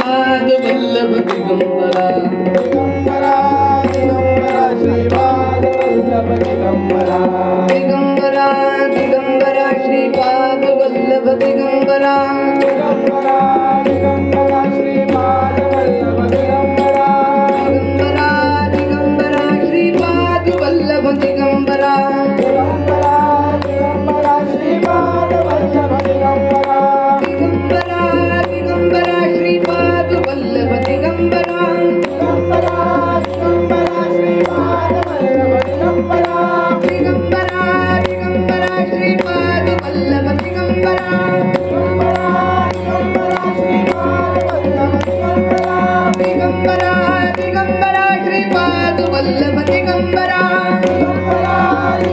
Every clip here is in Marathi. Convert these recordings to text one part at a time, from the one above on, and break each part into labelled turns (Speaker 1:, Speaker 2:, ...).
Speaker 1: श्रीपाद वल्लभ दिगंबरा
Speaker 2: दिगंबरा दिगंबरा श्रीपाद वल्लभ दिगंबरा
Speaker 1: दिगंबरा दिगंबरा श्रीपाद वल्लभ दिगंबरा
Speaker 2: दिगंबरा दिगंबरा श्रीपाद वल्लभ दिगंबरा
Speaker 1: दिगंबरा दिगंबरा श्रीपाद वल्लभ दिगंबरा
Speaker 2: दिगंबरा दिगंबरा श्रीपाद वल्लभ दिगंबरा
Speaker 1: दिगंबरा दिगंबरा श्रीपाद वल्लभ दिगंबरा
Speaker 2: दिगंबरा दिगंबरा श्रीपाद वल्लभ दिगंबरा
Speaker 1: दिगंबरा दिगंबरा श्रीपाद वल्लभ दिगंबरा
Speaker 2: दिगंबरा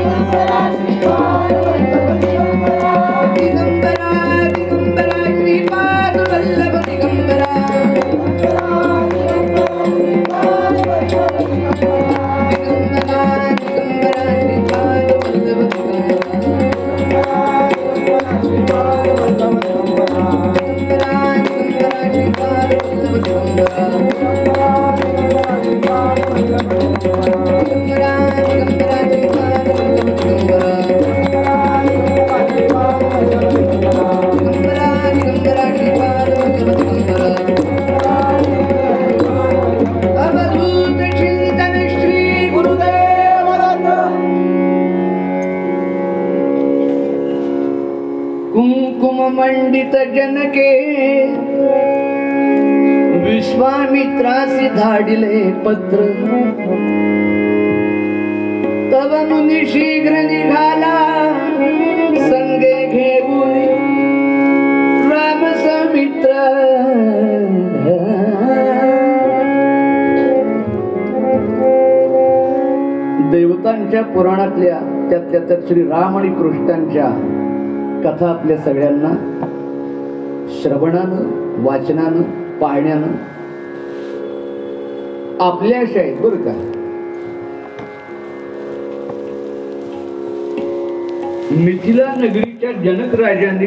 Speaker 2: दिगंबरा श्रीपाद वल्लभ दिगंबरा
Speaker 1: दिगंबरा दिगंबरा श्रीपाद वल्लभ दिगंबरा
Speaker 2: दिगंबरा दिगंबरा श्रीपाद वल्लभ दिगंबरा
Speaker 1: दिगंबरा दिगंबरा श्रीपाद वल्लभ दिगंबरा दिगंबरा दिगंबरा श्रीपाद वल्लभ दिगंबरा दिगंबरा दिगंबरा श्रीपाद वल्लभ दिगंबरा दिगंबरा दिगंबरा श्रीपाद वल्लभ दिगंबरा दिगंबरा दिगंबरा श्रीपाद वल्लभ दिगंबरा अवधूत चिंतन श्री गुरुदेव कुंकुम मंडित जनके विश्वामित्रासी धाडिले पत्र तव मुनी शीघ्र निघाला संगे घेऊन राम समित्र देवतांच्या पुराणातल्या त्यातल्या त्यात श्री राम आणि कृष्णांच्या कथा आपल्या सगळ्यांना श्रवणानं वाचनानं पाहण्यानं आपल्या अशा आहेत बरं का. मिथिला नगरीच्या जनक राजांनी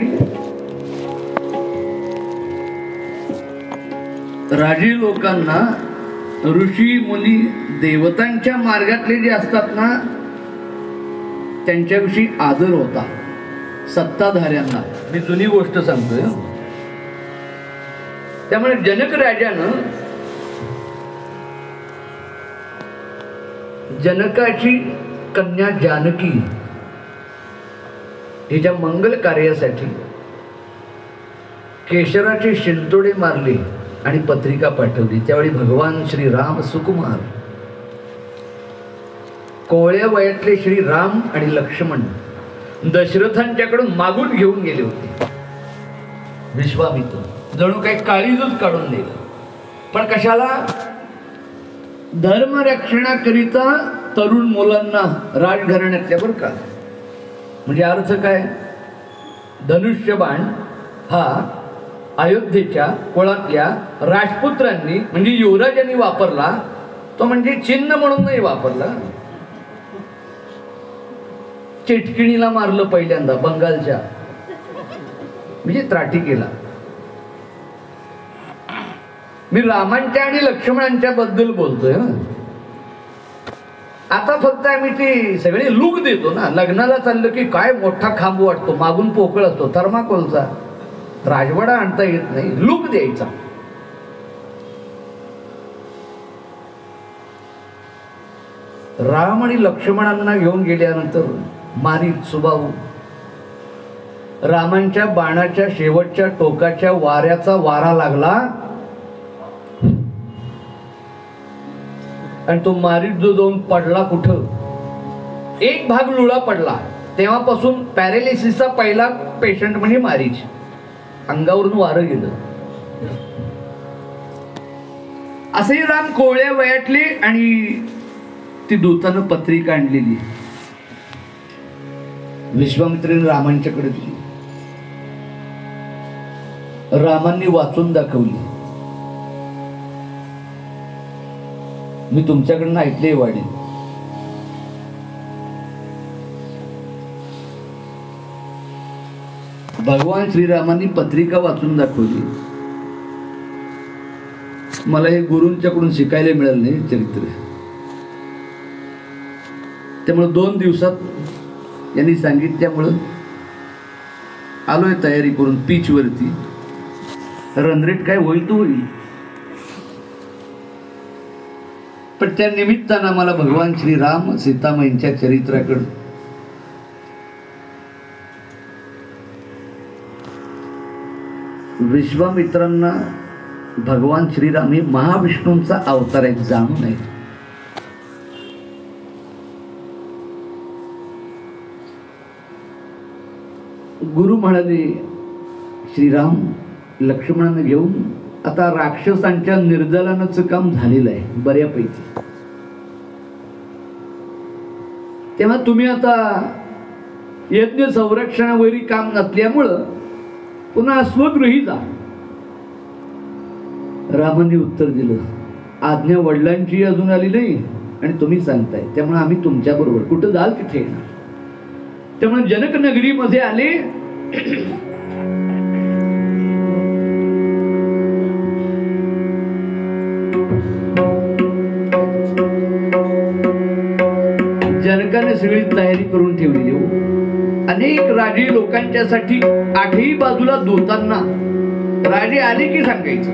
Speaker 1: राजे लोकांना ऋषी मुनी देवतांच्या मार्गातले जे असतात ना त्यांच्याविषयी आदर होता. सत्ताधाऱ्यांना मी जुनी गोष्ट सांगतोय. त्यामुळे जनक राजानं जनकाची कन्या जानकी हिच्या मंगल कार्यासाठी केशराचे शिंतोडे मारले आणि पत्रिका पाठवली. त्यावेळी भगवान श्रीराम सुकुमार, कोवळ्या वयातले श्री राम आणि लक्ष्मण दशरथांच्याकडून मागून घेऊन गेले होते. विश्वामित्र जणू काही काळीजच काढून दिलं. पण कशाला? धर्मरक्षणाकरिता तरुण मुलांना राजघराण्यातल्या बरं का. म्हणजे अर्थ काय? धनुष्यबाण हा अयोध्येच्या कुळातल्या राजपुत्रांनी म्हणजे युवराजांनी वापरला. तो म्हणजे चिन्ह म्हणून नाही वापरला. चिटकिणीला मारलं पहिल्यांदा बंगालच्या, म्हणजे त्राटी केला. मी रामांच्या आणि लक्ष्मणांच्या बद्दल बोलतोय. आता फक्त आम्ही ते सगळे लूक देतो ना. लग्नाला चाललं की काय मोठा खांब वाटतो, मागून पोकळ असतो थर्माकोलचा, राजवाडा आणता येत नाही, लूक द्यायचा. राम आणि लक्ष्मणांना घेऊन गेल्यानंतर मारीच सुबाहू रामांच्या बाणाच्या शेवटच्या टोकाच्या वाऱ्याचा वारा लागला आणि तो मारीच जो जाऊन पडला कुठं, एक भाग लुळा पडला. तेव्हापासून पॅरालिसिसचा पहिला पेशंट म्हणजे मारीच. अंगावरून वारं गेलं. असेही राम कोवळ्या वयातले आणि ती दूतानं पत्रिका आणलेली विश्वामित्राने रामांच्याकडे दिली. रामांनी वाचून दाखवली. मी तुमच्याकडनं ऐकले वाढेल. भगवान श्रीरामांनी पत्रिका वाचून दाखवली. मला हे गुरूंच्याकडून शिकायला मिळालं नाही चरित्र. त्यामुळे 2 दिवसात यांनी सांगितल्यामुळं आलोय तयारी करून पीच वरती. रनरेट काय होईल तो होईल, पण त्या निमित्तानं मला भगवान श्रीराम सीतामाईंच्या चरित्राकडं विश्वामित्रांना भगवान श्रीराम हे महाविष्णूंचा अवतार आहे जाणू नये. गुरु म्हणाले श्रीराम लक्ष्मणांना घेऊन आता राक्षसांच्या निर्दलनाचं काम झालेलं आहे बऱ्यापैकी. तेव्हा तुम्ही आता यज्ञ संरक्षणावरील काम नसल्यामुळं पुन्हा स्वगृही जा. रामाने उत्तर दिलं, आज्ञा वडिलांची अजून आली नाही आणि तुम्ही सांगताय, त्यामुळे आम्ही तुमच्या बरोबर कुठं जाल तिथे येणार. त्यामुळे जनक नगरीमध्ये आले. जनकाने सगळी तयारी करून ठेवलेली हो. अनेक राजे लोकांच्यासाठी 8ही बाजूला दूतांना राजे आले की सांगायचं.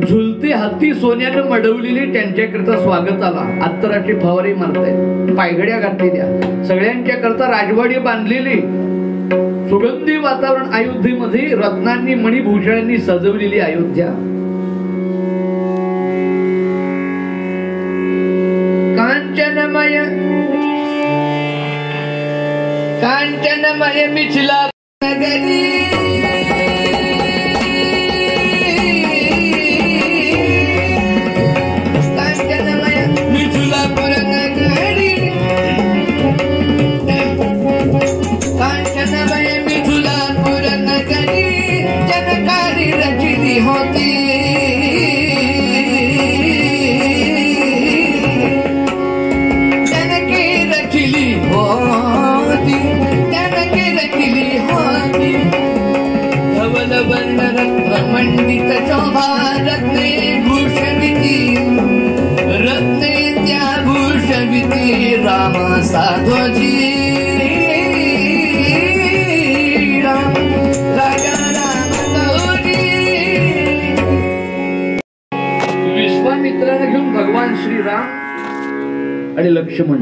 Speaker 1: झुलते हत्ती सोन्यानं मडवलेले त्यांच्याकरता स्वागताला अत्तराचे फवारे मारतायत, पायघड्या घातलेल्या, सगळ्यांच्या करता राजवाडी बांधलेली, सुगंधी वातावरण अयोध्येमध्ये रत्नांनी मणिभूषणांनी सजवलेली अयोध्या. कांचनमय कांचनमय मिथिला नगरी, कांचनमय मिथिलापुर नगरी, कांचनमय मिथिलापुर नगरी, जनकारी रचिली होती, जनकी रचिली होती, जनकी रचिली होती. धवल वर्ण रत्न मंडित शोभा, रत्ने भूषविती, रत्ने त्या भूषविती, राम साधोजी, राम राजा राम गौरी. विश्वामित्राला घेऊन भगवान श्रीराम आणि लक्ष्मण.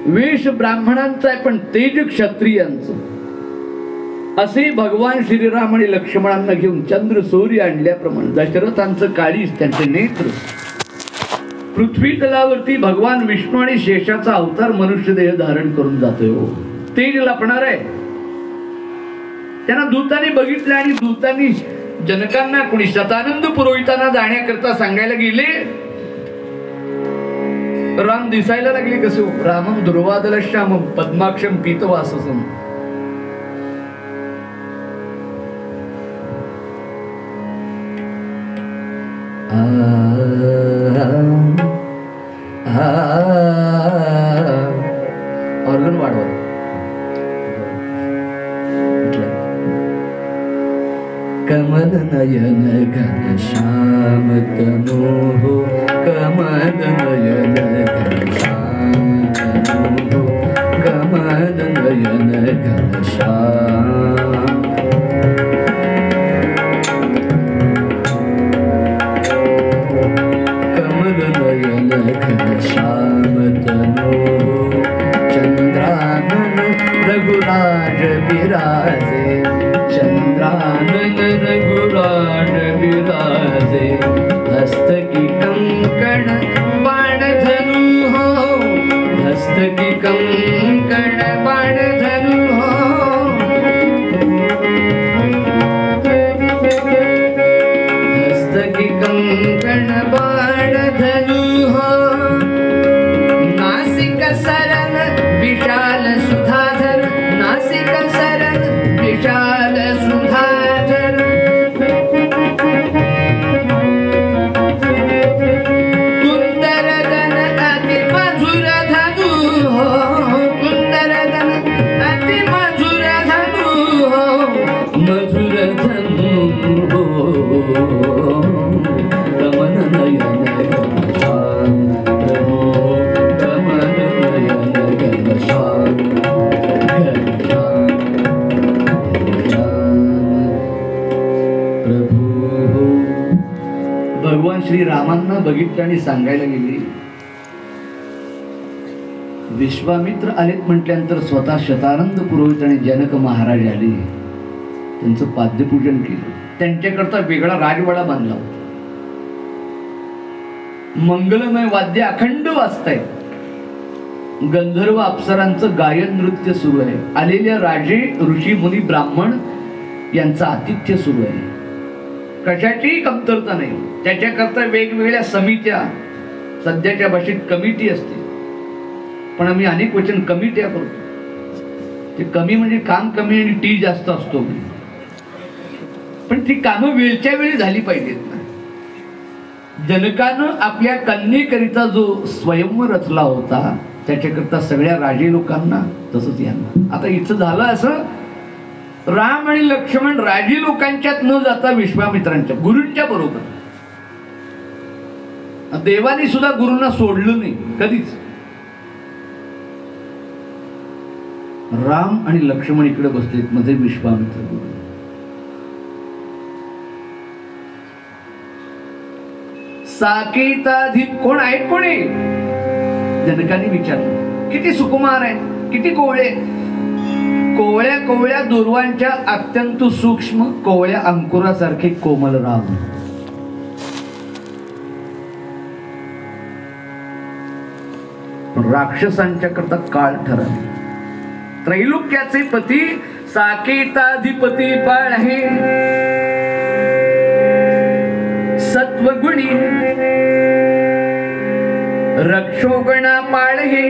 Speaker 1: वेश ब्राह्मणांचा आहे पण तेज क्षत्रियांचं. असे भगवान श्रीराम आणि लक्ष्मणांना घेऊन चंद्र सूर्य आणल्याप्रमाणे दशरथांचं काळीज, त्यांचे नेत्र. पृथ्वी तलावरती भगवान विष्णू आणि शेषाचा अवतार मनुष्य देह धारण करून जातोय हो. तेज लपणार आहे. त्यांना दूतांनी बघितलं आणि दूतांनी जनकांना कोणी शतानंद पुरोहितांना जाण्याकरता सांगायला गेले. राम दिसायला लागले कसे हो. रामम दुर्वादल श्यामम पद्माक्षम पीतवाससम. ऑर्गन वाढवा. कमल नयन घनश्याम तनोः, कमल नयन घनश्याम तनोः, कमल नयन घनश्याम. कमल नयन घनश्याम तनोः, चंद्रानन रघुराज विराजे, चंद्रानन रघुराज विराजे. हस्त की कंकण बाण धनु हो, हस्त की कंकण बाण धनु हो. हस्त की कंकण बाण धनु हो. नासिक सरन विशाल सुधाधर, नासिक सरन विशाल सुधाधर. कुंदरदन अति मधुर धनु हो, कुंदरदन अति मधुर धनु हो, मधुर धनु हो. भगवान श्रीरामांना बघितलं आणि सांगायला गेले. विश्वामित्र आलेत म्हटल्यानंतर स्वतः शतानंद पुरोहित आणि जनक महाराज आले. त्यांचं पाद्यपूजन केलं. त्यांच्याकरता वेगळा राजवाडा बांधला. मंगलमय वाद्य अखंड वाजतायत. गंधर्व अप्सरांचं गायन नृत्य सुरू आहे. आलेल्या राजे ऋषी मुनी ब्राह्मण यांचं आतिथ्य सुरू आहे. कशाची कमतरता नाही. त्याच्याकरता वेगवेगळ्या समित्या, सध्याच्या भाषेत कमिटी असते, पण आम्ही अनेक वचन कमिट्या करतो. ते कमी म्हणजे काम कमी आणि टी जास्त असतो, पण ती कामं वेळच्या वेळी झाली पाहिजेत ना. जनकानं आपल्या कन्येकरिता जो स्वयंवर रचला होता त्याच्याकरता सगळ्या राजे लोकांना, तसंच यांना. आता इथं झालं असं, राम आणि लक्ष्मण राजे लोकांच्यात न जाता विश्वामित्रांच्या गुरूंच्या बरोबर. देवानी सुद्धा गुरूंना सोडलं नाही कधीच. राम आणि लक्ष्मण इकडे बसलेत, मध्ये विश्वामित्र गुरु. साकेताधिप कोण आहेत? कोणी? जनकाने विचारलं. किती सुकुमार आहेत, किती कोवळे. कोवळ्या कोवळ्या दुर्वांच्या अत्यंत सूक्ष्म कोवळ्या अंकुरासारखे कोमल राम. राक्षसांच्या करता काळ ठरवले. त्रैलोक्याचे पती साकेताधिपती बाळ आहे. सत्वगुणी रक्षोगणा पाळ हे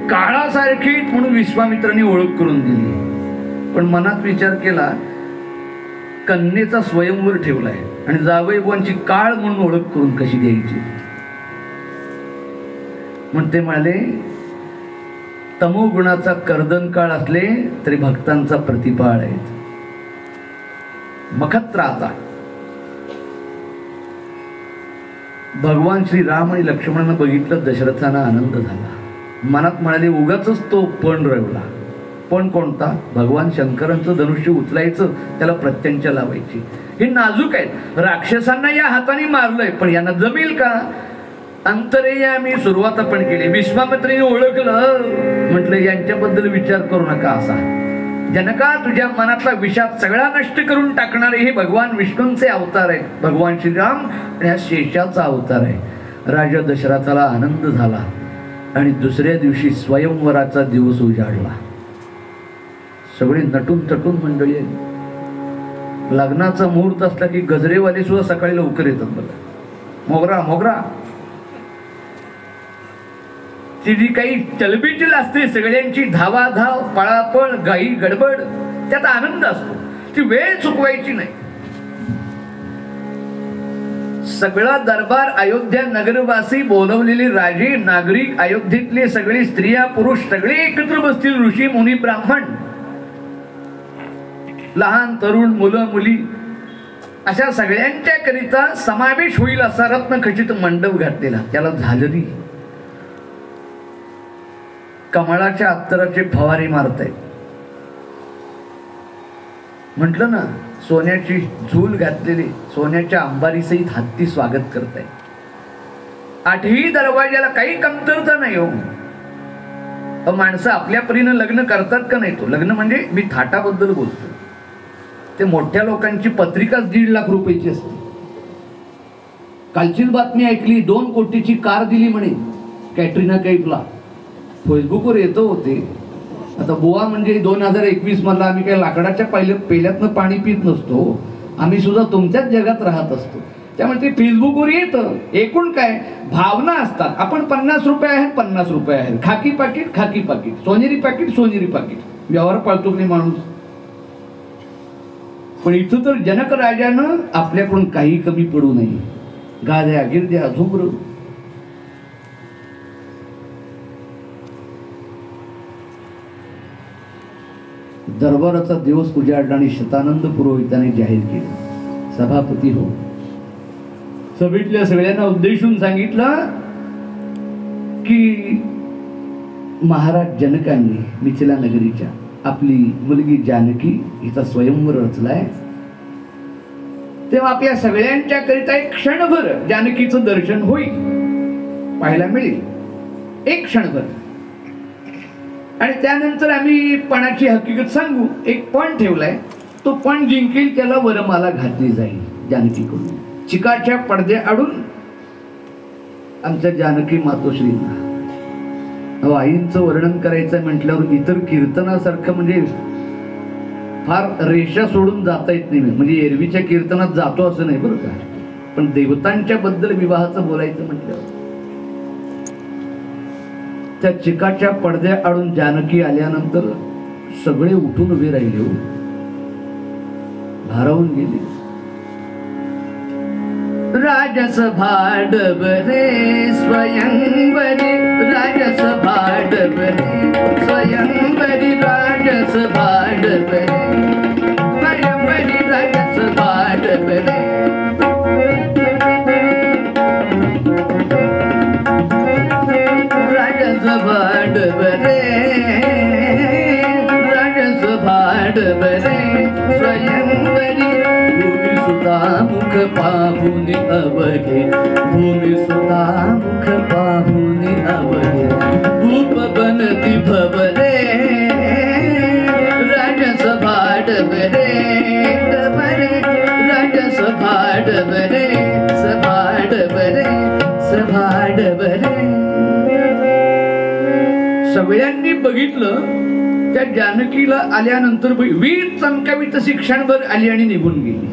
Speaker 1: काळासारखी म्हणून विश्वामित्रांनी ओळख करून दिली. पण मनात विचार केला, कन्येचा स्वयंवर ठेवलाय आणि जावईबांची काळ म्हणून ओळख करून कशी द्यायची. म्हणून ते म्हणाले, तमोगुणाचा कर्दन काळ असले तरी भक्तांचा प्रतिपाळ आहे. मखत्राचा भगवान श्रीराम आणि लक्ष्मणांना बघितलं. दशरथांना आनंद झाला. मनात म्हणाले, उगाच तो पण रवला. पण कोणता? भगवान शंकरांचं धनुष्य उचलायचं, त्याला प्रत्यंचा लावायची. हे नाजूक आहेत. राक्षसांना या हाताने मारलंय, पण यांना जमेल का? अंतरेयामी सुरुवात आपण केली. विश्वामित्राने ओळखलं, म्हटलं यांच्याबद्दल विचार करू नका असा. जनका, तुझ्या मनातला विषाद सगळा नष्ट करून टाकणारे हे भगवान विष्णूंचे अवतार आहेत. भगवान श्रीराम आणि हा शेषाचा अवतार आहे. राजा दशरथाला आनंद झाला आणि दुसऱ्या दिवशी स्वयंवराचा दिवस उजाडला. सगळी नटून तटून मंडळी आहे. लग्नाचा मुहूर्त असला की गजरेवाले सुद्धा सकाळी लवकर येतात बघा. मोगरा मोगरा. ती जी काही चलबिचल असते सगळ्यांची, धावाधाव, पळापळ, गाई गडबड, त्यात आनंद असतो. ती वेळ चुकवायची नाही. सगळा दरबार, अयोध्या नगरवासी, बोलवलेले राजे, नागरिक, अयोध्येतले सगळे स्त्रिया पुरुष सगळे एकत्र बसतील. ऋषी मुनी ब्राह्मण, लहान तरुण, मुलं मुली, अशा सगळ्यांच्या करिता समावेश होईल असा रत्नखचित मंडप घातलेला. त्याला झालरी, कमळाच्या अत्तराचे फवारे मारतायत. म्हटलं ना, सोन्याची झूल घातलेली, सोन्याच्या अंबारीसहित हत्ती स्वागत करताय. आठही दरवाजाला काही कमतरता नाही हो. माणसं आपल्या परीनं लग्न करतात का नाही? तो लग्न म्हणजे मी थाटाबद्दल बोलतो. ते मोठ्या लोकांची पत्रिकाच 1.5 लाख रुपयाची असते. कालचीच बातमी ऐकली, 2 कोटीची कार दिली म्हणे कॅटरीना कैफला. फेसबुकवर येतो होते. आता बुवा म्हणजे 2021 मधला आम्ही काही लाकडाच्या पेल्यातनं पाणी पित नसतो. आम्ही सुद्धा तुमच्याच जगात राहत असतो. त्यामुळे ते फेसबुकवर येतं. एकूण काय भावना असतात. आपण 50 रुपये आहेत, 50 रुपये आहेत, खाकी पाकिट खाकी पाकिट, सोनेरी पाकिट सोनेरी पाकिट, व्यवहार पाळतो नाही माणूस. पण इथं तर जनक राजानं आपल्याकडून काही कमी पडू नये. गाद्या गिरद्या झुमर, दरबाराचा दिवस उजाडला आणि शतानंद पुरोहिताने जाहीर केले, सभापती हो, सभेतल्या सगळ्यांना उद्देशून सांगितलं की महाराज जनकांनी मिथिला नगरीच्या आपली मुलगी जानकी हिचा स्वयंवर रचलाय तेव्हा आपल्या सगळ्यांच्या करिता एक क्षणभर जानकीचं दर्शन होईल, पाहायला मिळेल, एक क्षणभर. आणि त्यानंतर आम्ही पणाची हकीकत सांगू. एक पण ठेवलाय, तो पण जिंकेल त्याला वरमाला घातली जाईल जानकीकडून. चिकाच्या पडद्या आडून आमच्या जानकी मातोश्रींना. अहो, आईंचं वर्णन करायचं म्हटल्यावर इतर कीर्तनासारखं म्हणजे फार रेषा सोडून जाता येत नाही. म्हणजे एरवीच्या कीर्तनात जातो असं नाही बरं का, पण देवतांच्या बद्दल विवाहाचं बोलायचं म्हटल्यावर त्या चिकाच्या पडद्या आडून जानकी आल्यानंतर सगळे उठून उभे राहिले हो, भारावून गेले. राजस भाडबरे स्वयंवरी, राजस भाडबरे स्वयंवरी, राजस भाडबरे स्वयंवरी, राजस भाडबरे. राजस भाडबरे, राजस भाडबरे स्वयंवरी, भूमी सुधा मुख पाहुनी अवघे, भूमी सुधा मुख पाहुनी अवघे, भूप बनती भवरे, राजस भाडबरे बरे, राजस भाडबरे सभाडबरे सभाडबरे. सगळ्यांनी बघितलं त्या जानकीला आल्यानंतर वीर चमकावी तशी क्षणभर आली आणि निघून गेली.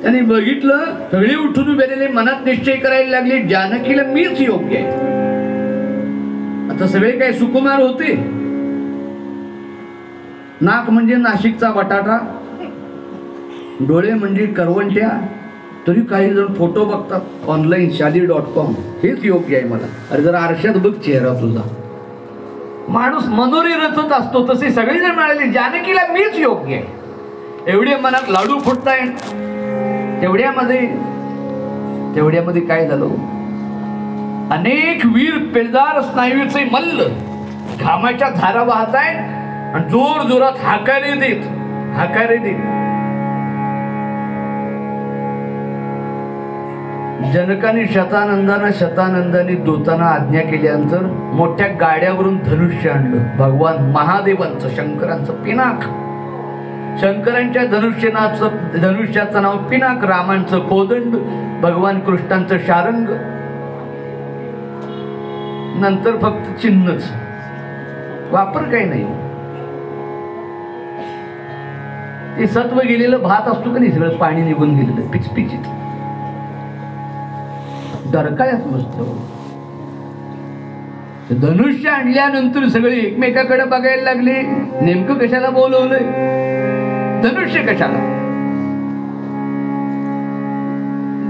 Speaker 1: त्यांनी बघितलं, सगळे उठून उभे, मनात निश्चय करायला लागले जानकीला मीच योग्य आहे. आता सगळे काय सुकुमार होते. नाक म्हणजे नाशिकचा बटाटा, डोळे म्हणजे करवंट्या, तरी काही जण फोटो बघतात ऑनलाईन शादी.com, हेच योग्य आहे मला. अरे जरा आरशात बघ चेहरा तुझा. माणूस मनोरी रचत असतो तसे सगळे जण म्हणाले जानकीला मीच योग्य आहे. एवढे मनात लाडू फुटताय. तेवढ्यामध्ये काय झालं, अनेक वीर पेलदार स्नायूचे मल्ल घामाच्या धारा वाहताय आणि जोर जोरात हाकारे देत जनकाने शतानंदाने दूतांना आज्ञा केल्यानंतर मोठ्या गाड्यावरून धनुष्य आणलं. भगवान महादेवांचं, शंकरांचं पिनाक. शंकरांच्या धनुष्याचं नाव पिनाक, रामांचं कोदंड, भगवान कृष्णांचं शारंग. नंतर फक्त चिन्हच, वापर काही नाही. ते सत्व गेलेलं भात असतो का नाही, सगळं पाणी निघून गेलेलं पिचपिचित, डरकाळ्यात नसतं. धनुष्य आणल्यानंतर सगळे एकमेकाकडे बघायला लागले. नेमकं कशाला बोलवलंय, धनुष्य कशाला?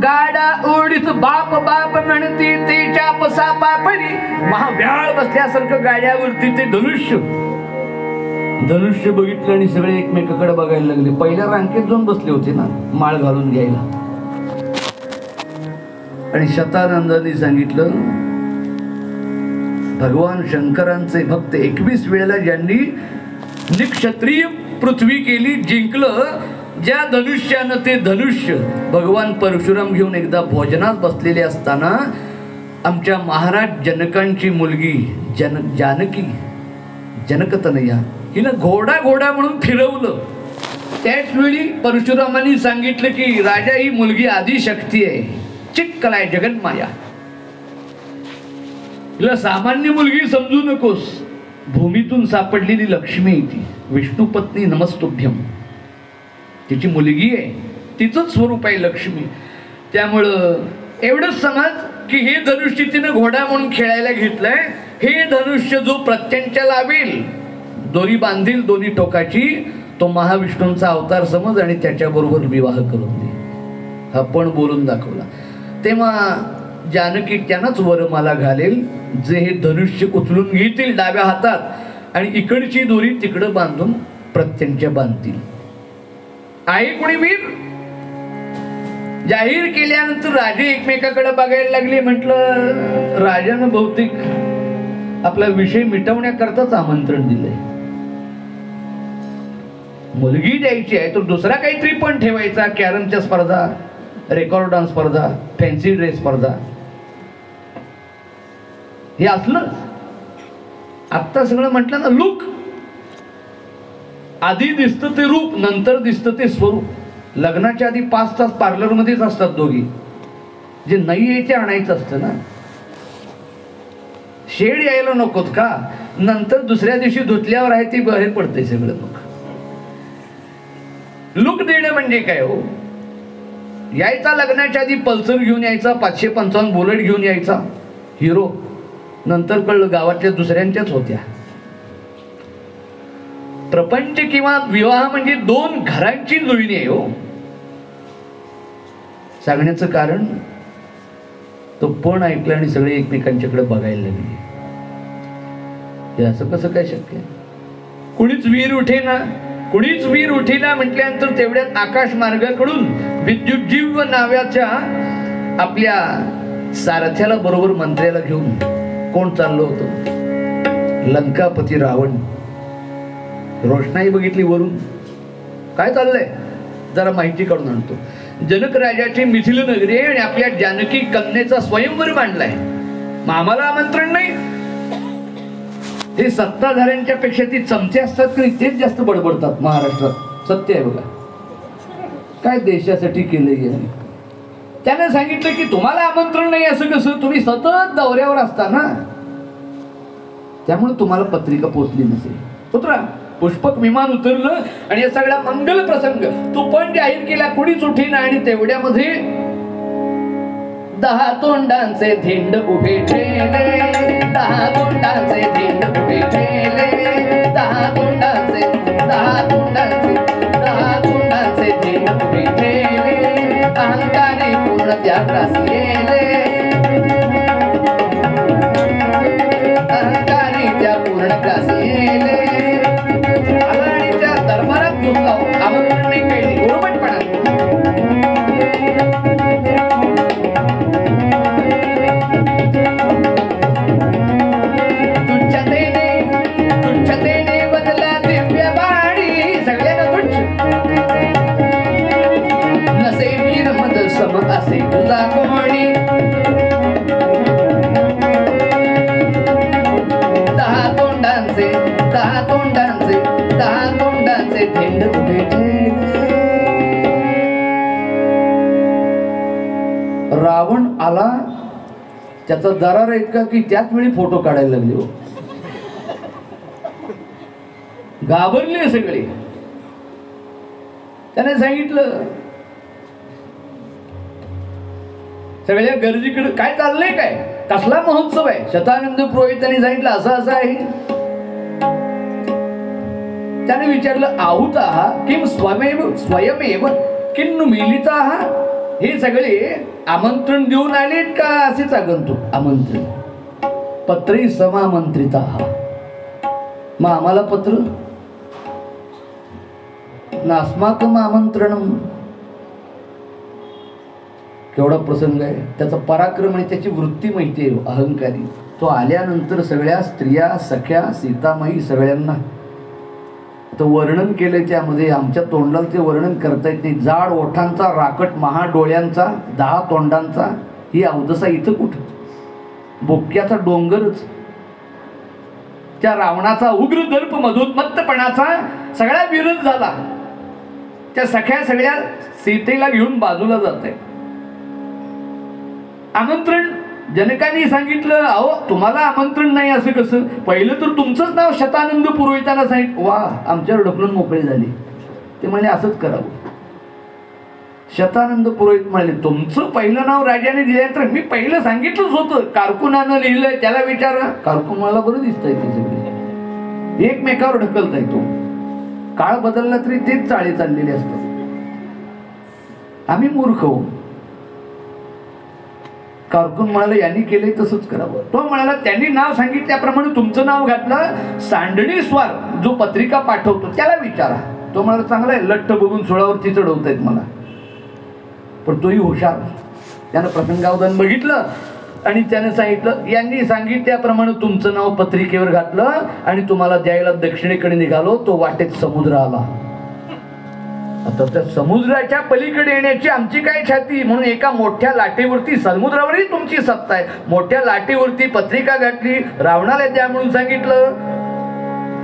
Speaker 1: गाडा ओढीत बाप बाप म्हणती ते चाप सापापरी, महाव्याळ बसल्यासारखं गाड्यावरती ते धनुष्य बघितलं आणि सगळे एकमेकाकडे बघायला लागले. पहिल्या रांकेत जाऊन बसले होते ना माळ घालून घ्यायला. आणि शतानंदाने सांगितलं, भगवान शंकरांचे भक्त 21 वेळेला ज्यांनी निक्षत्रिय पृथ्वी केली, जिंकलं, ज्या धनुष्यानं ते धनुष्य भगवान परशुराम घेऊन एकदा भोजनात बसलेले असताना आमच्या महाराज जनकांची मुलगी जानकी, जनकतनया, हिनं घोडा म्हणून फिरवलं. त्याच वेळी परशुरामांनी सांगितलं की राजा, ही मुलगी आदिशक्ती आहे, चित्कलाय जगन्माया, हिला सामान्य मुलगी समजू नकोस, भूमीतून सापडलेली लक्ष्मी आहे ती, विष्णू पत्नी नमस्तुभ्यम, तिची मुलगी आहे, तिचंच स्वरूप आहे लक्ष्मी. त्यामुळं एवढंच समज की हे धनुष्य तिनं घोडा म्हणून खेळायला घेतलंय. हे धनुष्य जो प्रत्यंच्या लावेल, दोरी बांधील दोन्ही टोकाची, तो महाविष्णूंचा अवतार समज आणि त्याच्याबरोबर विवाह करून दे. हा पण बोलून दाखवला. तेव्हा जानकी त्यांनाच वरमाला घालेल जे हे धनुष्य उचलून घेतील डाव्या हातात आणि इकडची दोरी तिकडं बांधून प्रत्यंच्या बांधतील. आहे कोणी वीर? जाहीर केल्यानंतर राजे एकमेकाकडे बघायला लागले. म्हटलं राजानं बहुतेक आपला विषय मिटवण्याकरताच आमंत्रण दिलंय. मुलगी द्यायची आहे तर दुसरा काहीतरी पण ठेवायचा, कॅरमच्या स्पर्धा, रेकॉर्ड डान्स स्पर्धा, फॅन्सी ड्रेस स्पर्धा, हे असलं. आत्ता सगळं म्हटलं ना, लुक. आधी दिसतं ते रूप, नंतर दिसतं ते स्वरूप. लग्नाच्या आधी 5 तास पार्लरमध्येच असतात दोघी. जे नाही आहे ते आणायचं असतं ना. शेड यायला नकोत का? नंतर दुसऱ्या दिवशी धुतल्यावर आहे ती बाहेर पडते सगळं. मग लुक देणं म्हणजे काय हो? यायचा लग्नाच्या आधी पल्सर घेऊन यायचा, 555 बुलेट घेऊन यायचा हिरो. नंतर कळलं गावातल्या दुसऱ्यांच्याच होत्या. प्रपंच किंवा विवाह म्हणजे 2 घरांची जुळणी आहे हो. सांगण्याचं कारण तो पण ऐकला आणि सगळे एकमेकांच्याकडे बघायला लागले. हे असं कसं काय शक्य? कुणीच वीर उठेना, कुणीच वीर उठेना म्हटल्यानंतर तेवढ्यात आकाश मार्गाकडून विद्युतजीव नावाच्या आपल्या सारथ्याला बरोबर मंत्र्याला घेऊन कोण चाललो होतो? लंकापती रावण. रोषणाई बघितली वरून. काय चाललंय जरा माहिती काढून आणतो. जनक राजाची मिथिल नगरी आहे आणि आपल्या जानकी कन्येचा स्वयंवर मांडलाय. मग आम्हाला आमंत्रण नाही? हे सत्ताधाऱ्यांच्या पेक्षा ती चमचे असतात की तेच जास्त बडबडतात महाराष्ट्रात. सत्य आहे बघा. काय देशासाठी केलंय. त्याने सांगितलं की तुम्हाला आमंत्रण नाही. असं कसं? तुम्ही सतत दौऱ्यावर असता ना, त्यामुळे तुम्हाला पत्रिका पोचली नसेल. पुत्रा, पुष्पक विमान उतरलं आणि या सगळा मंगल प्रसंग तो पण जाहीर केला. कुणीच उठीना आणि तेवढ्यामध्ये 10 तोंडांचे धिंड उभे ठेले, 10 तोंडांचे धिंड उभे ठेले, 10 तोंडांचे 10 तोंडांचे 10 तोंडांचे धिंड उभे ठेले, अहंकारे पूर्ण त्याग्रास गेले, अहंकारे त्या पूर्ण ग्रास गेले. आणि त्या दरबारात घुसला. आमंत्रण नाही केली, उर्मटपणा. तुच्छतेने बदला दिव्य बाणी, सगळ्यांना तुच्छ. नसे वीर मद सम असे तुझा कोणी, 10 तोंडांचे 10 तोंडांचे 10 तोंडांचे धिंड उभे ठेले. रावण आला. त्याचा दरार इतका की त्याच वेळी फोटो काढायला लागले हो. घाबरले सगळे. त्याने सांगितलं सगळ्या गर्दीकडे, काय चाललंय, काय कसला महोत्सव आहे? शतानंद पुरोहितांनी सांगितलं असं असं आहे. त्याने विचारलं आहुता किम स्वयमेव किन्नु मिलिता? हे सगळे आमंत्रण देऊन आलेत का असेच आगंतुक? आमंत्रण पत्रे समामंत्रिता. मग आम्हाला पत्र नास्माकम आमंत्रणम. केवढा प्रसंग आहे. त्याचा पराक्रम आणि त्याची वृत्ती माहिती आहे. अहंकारी. तो आल्यानंतर सगळ्या स्त्रिया सख्या सीतामाई सगळ्यांना तो वर्णन केलंय. त्यामध्ये आमच्या तोंडाला ते वर्णन करता येत नाही. जाड ओठांचा, राकट महा डोळ्यांचा, 10 तोंडांचा, ही अवदसा इथं कुठं? बोक्याचा डोंगरच. त्या रावणाचा उग्र दर्प मधोन्मत्तपणाचा सगळा विरोध झाला. त्या सख्या सगळ्या सीतेला घेऊन बाजूला जात आहे. आमंत्रण जनकांनी सांगितलं, अहो तुम्हाला आमंत्रण नाही असं कसं? पहिलं तर तुमचंच नाव शतानंद पुरोहितांना सांगितलं. वा, आमच्यावर ढकलून मोकळे झाले. ते म्हणे असंच करावं. शतानंद पुरोहित म्हणाले, तुमचं पहिलं नाव राजाने दिल्यानंतर मी पहिलं सांगितलंच होतं. कारकुनानं लिहिलंय, त्याला विचारा. कारकुन मला बरं दिसतंय. ते सगळे एकमेकावर ढकलताय. तो काळ बदलला तरी तेच चाळे चाललेले असतात. आम्ही मूर्ख हो. कारकुन म्हणाला, यांनी केले तसंच करावं. तो म्हणाला, त्यांनी नाव सांगितल्याप्रमाणे तुमचं नाव घातलं. सांडणी स्वार जो पत्रिका पाठवतो त्याला विचारा. तो म्हणाला, चांगला आहे, लठ्ठ बघून सोळावरती चढवतायत मला. पण तोही हुशार. त्यानं प्रसंगावधान बघितलं आणि त्याने सांगितलं, यांनी सांगितल्याप्रमाणे तुमचं नाव पत्रिकेवर घातलं आणि तुम्हाला द्यायला दक्षिणेकडे निघालो. तो वाटेत समुद्र आला. आता त्या समुद्राच्या पलीकडे येण्याची आमची काय छाती, म्हणून एका मोठ्या लाटेवरती, समुद्रावरही तुमची सत्ता आहे, मोठ्या लाटेवरती पत्रिका घातली, रावणाला द्या म्हणून सांगितलं.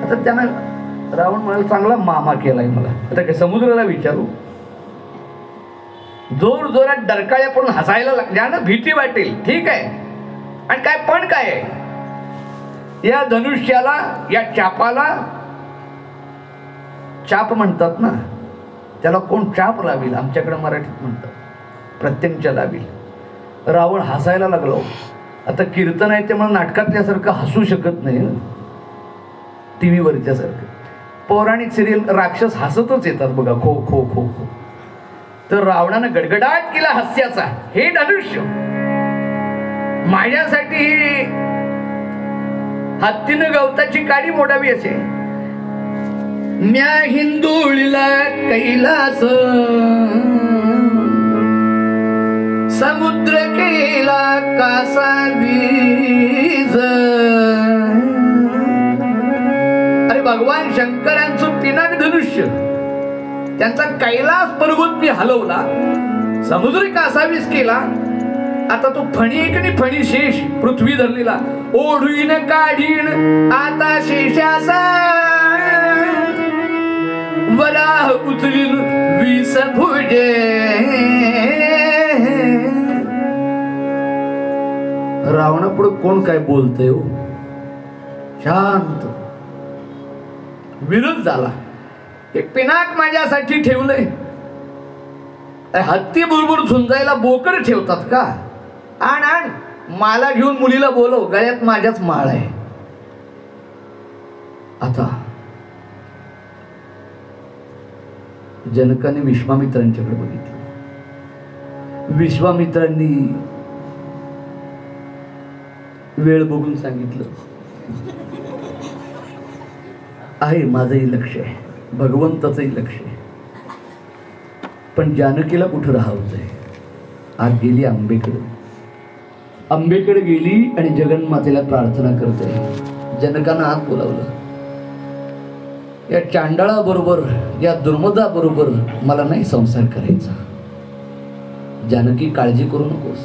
Speaker 1: आता त्यांना रावण म्हणाला चांगला मामा केलाय मला, आता काय समुद्राला विचारू. जोर जोरात डरकाळ्या पडून हसायला लागल्या ना, भीती वाटेल, ठीक आहे. आणि काय पण काय आहे, या धनुष्याला, या चापाला, चाप म्हणतात ना, त्याला कोण चाप लावील, आमच्याकडे मराठीत म्हणतात प्रत्यंच्या लावील. रावण हसायला लागलो. आता कीर्तन आहे त्यामुळे नाटकातल्यासारखं हसू शकत नाही, टी व्हीवरच्या सारखं. पौराणिक सिरियल राक्षस हसतच येतात बघा, खो खो खो खो. तर रावणानं गडगडाट केला हास्याचा, हे धनुष्य माझ्यासाठी हत्तीनं गवताची काडी मोडावी असे. म्या हिंदुळीला कैलास, समुद्र केला कासा बीज. अरे भगवान शंकरांचं पिनाक धनुष्य, त्यांचा कैलास पर्वत मी हलवला, समुद्र कासावीस केला. आता तो फणी एक आणि फणी शेष पृथ्वी धरलेला, ओढीन काढीन आता शेषासा, वराह उचलीन 20 भुजे. रावणापुढे कोण काय बोलतय हो, शांत. विरोध झाला, एक पिनाक माझ्यासाठी ठेवलंय, हत्ती बरोबर झुंजायला बोकड ठेवतात का? आण आण, माला घेऊन मुलीला बोलव, गळ्यात माझ्याच माळ आहे. आता जनकाने विश्वामित्रांच्याकडे बघितलं. विश्वामित्रांनी वेळ बघून सांगितलं, आहे माझंही लक्ष आहे, भगवंताचंही लक्ष आहे, पण जानकीला कुठं राहावतंय. आज गेली आंबेकडे, आंबेकडे गेली आणि जगन्मातेला प्रार्थना करते. जनकानं आत बोलावलं, या चांडाळा बरोबर, या दुर्मदा बरोबर मला नाही संसार करायचा. जानकी काळजी करू नकोस.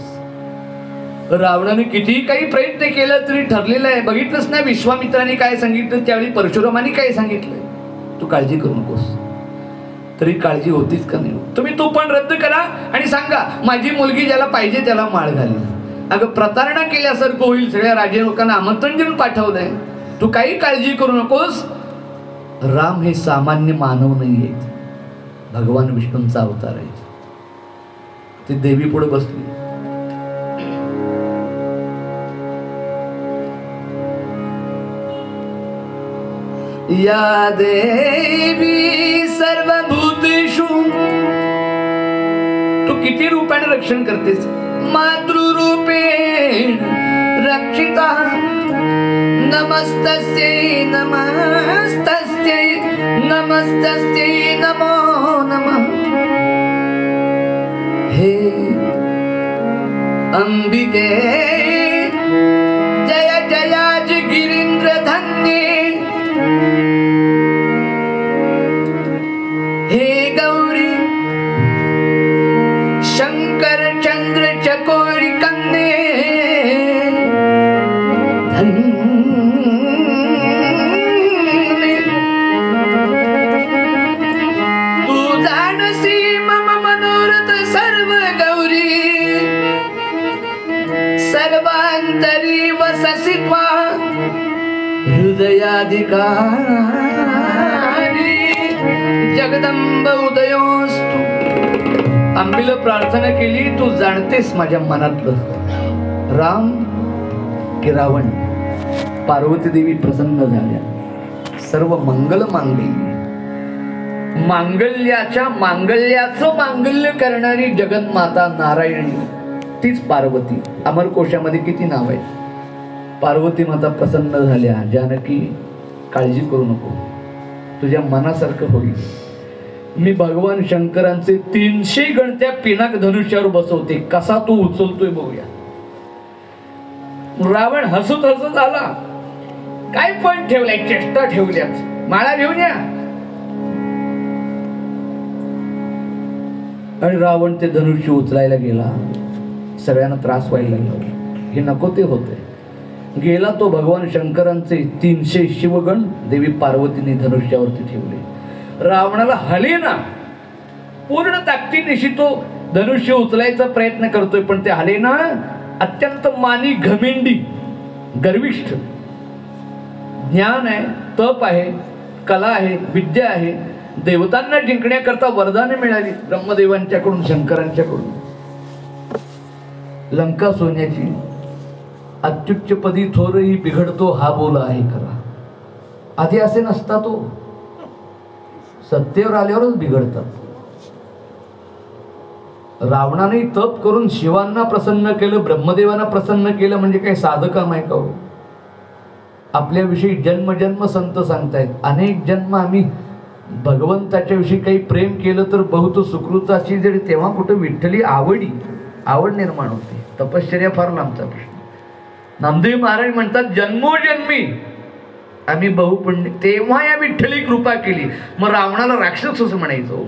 Speaker 1: रावणाने किती काही प्रयत्न केला तरी ठरलेलं आहे. बघितलंच ना विश्वामित्राने काय सांगितलं, त्यावेळी परशुरामाने काय सांगितलंय, तू काळजी करू नकोस. तरी काळजी होतीच का नाही? तुम्ही तो पण रद्द करा आणि सांगा माझी मुलगी ज्याला पाहिजे त्याला माळ घालील. अगं प्रतारणा केल्यासारखं होईल, सगळ्या राजे लोकांना आमंत्रण देऊन पाठवलंय, तू काही काळजी करू नकोस. राम हे सामान्य मानव नाही आहेत, भगवान विष्णूंचा अवतार आहे. ते देवी पुढे बसली. या देवी सर्वभूतेषु, तू किती रूपाने रक्षण करतेस. मातृरूपेण रक्षिता, नमस्तस्यै नमस्तस्यै नमस्तस्यै नमो नमः. हे अंबिके जय जयाज गिरींद्र धन्ये, हे गौरी शंकर चंद्र चकोरी कन्ये, तू जाणसी मम मनोरथ सर्व गौरी, सर्वांतरी वससी त्वा हृदयाधिकारी. जगदंब उदयोस्तु. अंबीला प्रार्थना केली, तू जाणतेस माझ्या मनातलं. राम की रावण, पार्वती देवी प्रसन्न झाल्या. सर्व मंगल मांगल्य, मांगल्याच्या मांगल्याचं मांगल्य करणारी जगन्माता नारायणी, तीच पार्वती. अमरकोशामध्ये किती नाव आहेत. पार्वती माता प्रसन्न झाल्या. जानकी काळजी करू नको, तुझ्या मनासारखं होईल. मी भगवान शंकरांचे 300 गण त्या पिनाक धनुष्यावर बसवते, कसा तो उचलतोय बघूया. रावण हसत हसत आला. काय पण ठेवलाय, चेष्टा ठेवल्यात, माळा घेऊन या. आणि रावण ते धनुष्य उचलायला गेला. सगळ्यांना त्रास व्हायला लागला. हे नको ते होते. गेला तो भगवान शंकरांचे 300 शिवगण देवी पार्वतीने धनुष्यावरती ठेवले. रावणाला हलेना. पूर्ण ताकदीनिशी तो धनुष्य उचलायचा प्रयत्न करतोय पण ते हलेना. अत्यंत मानी, घमेंडी, गर्विष्ठ. ज्ञान आहे, तप आहे, कला आहे, विद्या आहे. देवतांना जिंकण्याकरता वरदाने मिळाली ब्रह्मदेवांच्याकडून, शंकरांच्याकडून. लंका सोन्याची. अत्युच्चपदी थोरही बिघडतो हा बोल आहे खरा. आधी असे नसता तो. सत्तेवर आल्यावरच बिघडतात. रावणाने तप करून शिवांना प्रसन्न केलं, ब्रह्मदेवांना प्रसन्न केलं म्हणजे काही साधं काम आहे का हो? आपल्याविषयी जन्म संत सांगतायत. अनेक जन्म आम्ही भगवंताच्या विषयी काही प्रेम केलं तर बहुत सुकृताची जरी, तेव्हा कुठं विठ्ठली आवड निर्माण होते. तपश्चर्या फार लांबचा प्रश्न. नामदेव महाराज म्हणतात जन्मोजन्मी आम्ही बहुपुण्य, तेव्हा या विठ्ठली कृपा केली. मग रावणाला राक्षसच म्हणायचो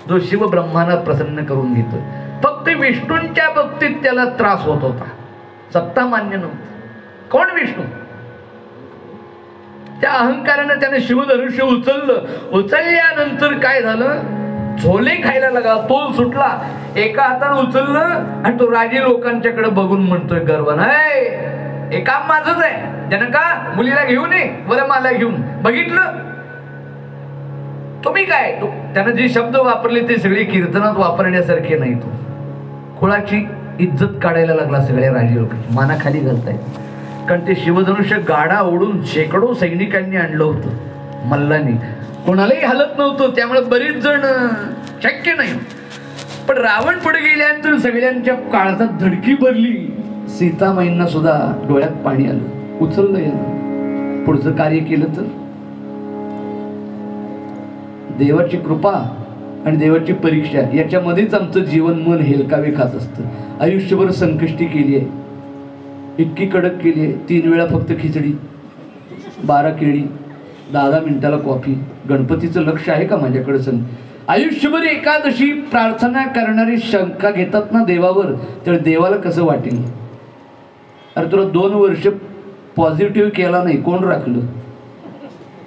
Speaker 1: जो शिव ब्रह्मांना प्रसन्न करून घेतो. फक्त विष्णूंच्या बाबतीत त्याला त्रास होत होता. सत्ता मान्य नव्हती. कोण विष्णू? त्या अहंकारानं त्याने शिवधनुष्य उचलल्यानंतर काय झालं? झोले खायला लागला, तोल सुटला. एका हाताने उचललं आणि तो राजी लोकांच्याकडे बघून म्हणतोय गर्वानं, हे काम माझंच आहे. जनका, मुलीला घेऊन ये, बरं मला घेऊन. बघितलं तुम्ही काय? त्यानं जे शब्द वापरले ते सगळे कीर्तनात वापरण्यासारखे नाही. तो कुळाची इज्जत काढायला लागला सगळ्या राजी लोकांची. माना खाली घालताय. कारण ते शिवधनुष्य गाडा ओढून शेकडो सैनिकांनी आणलं होतं मल्लांनी. कोणालाही हलत नव्हतं. त्यामुळे बरीच जण शक्य नाही. पण रावण पुढे गेल्यानंतर सगळ्यांच्या काळजात धडकी भरली. सीतामाईंना सुद्धा डोळ्यात पाणी आलं. उचललं यानं. पुढचं कार्य केलं तर देवाची कृपा आणि देवाची परीक्षा याच्यामध्येच आमचं जीवन मन हेलकावे खात असतं. आयुष्यभर संकष्टी केली आहे, इतकी कडक केली आहे. 3 वेळा फक्त खिचडी, 12 केळी, 10 मिनिटाला कॉफी. गणपतीचं लक्ष आहे का माझ्याकडे? सांग. आयुष्यभर एकादशी प्रार्थना करणारी शंका घेतात ना देवावर, तर देवाला कसं वाटेल? अरे तुला 2 वर्ष पॉझिटिव्ह केला नाही, कोण राखलं?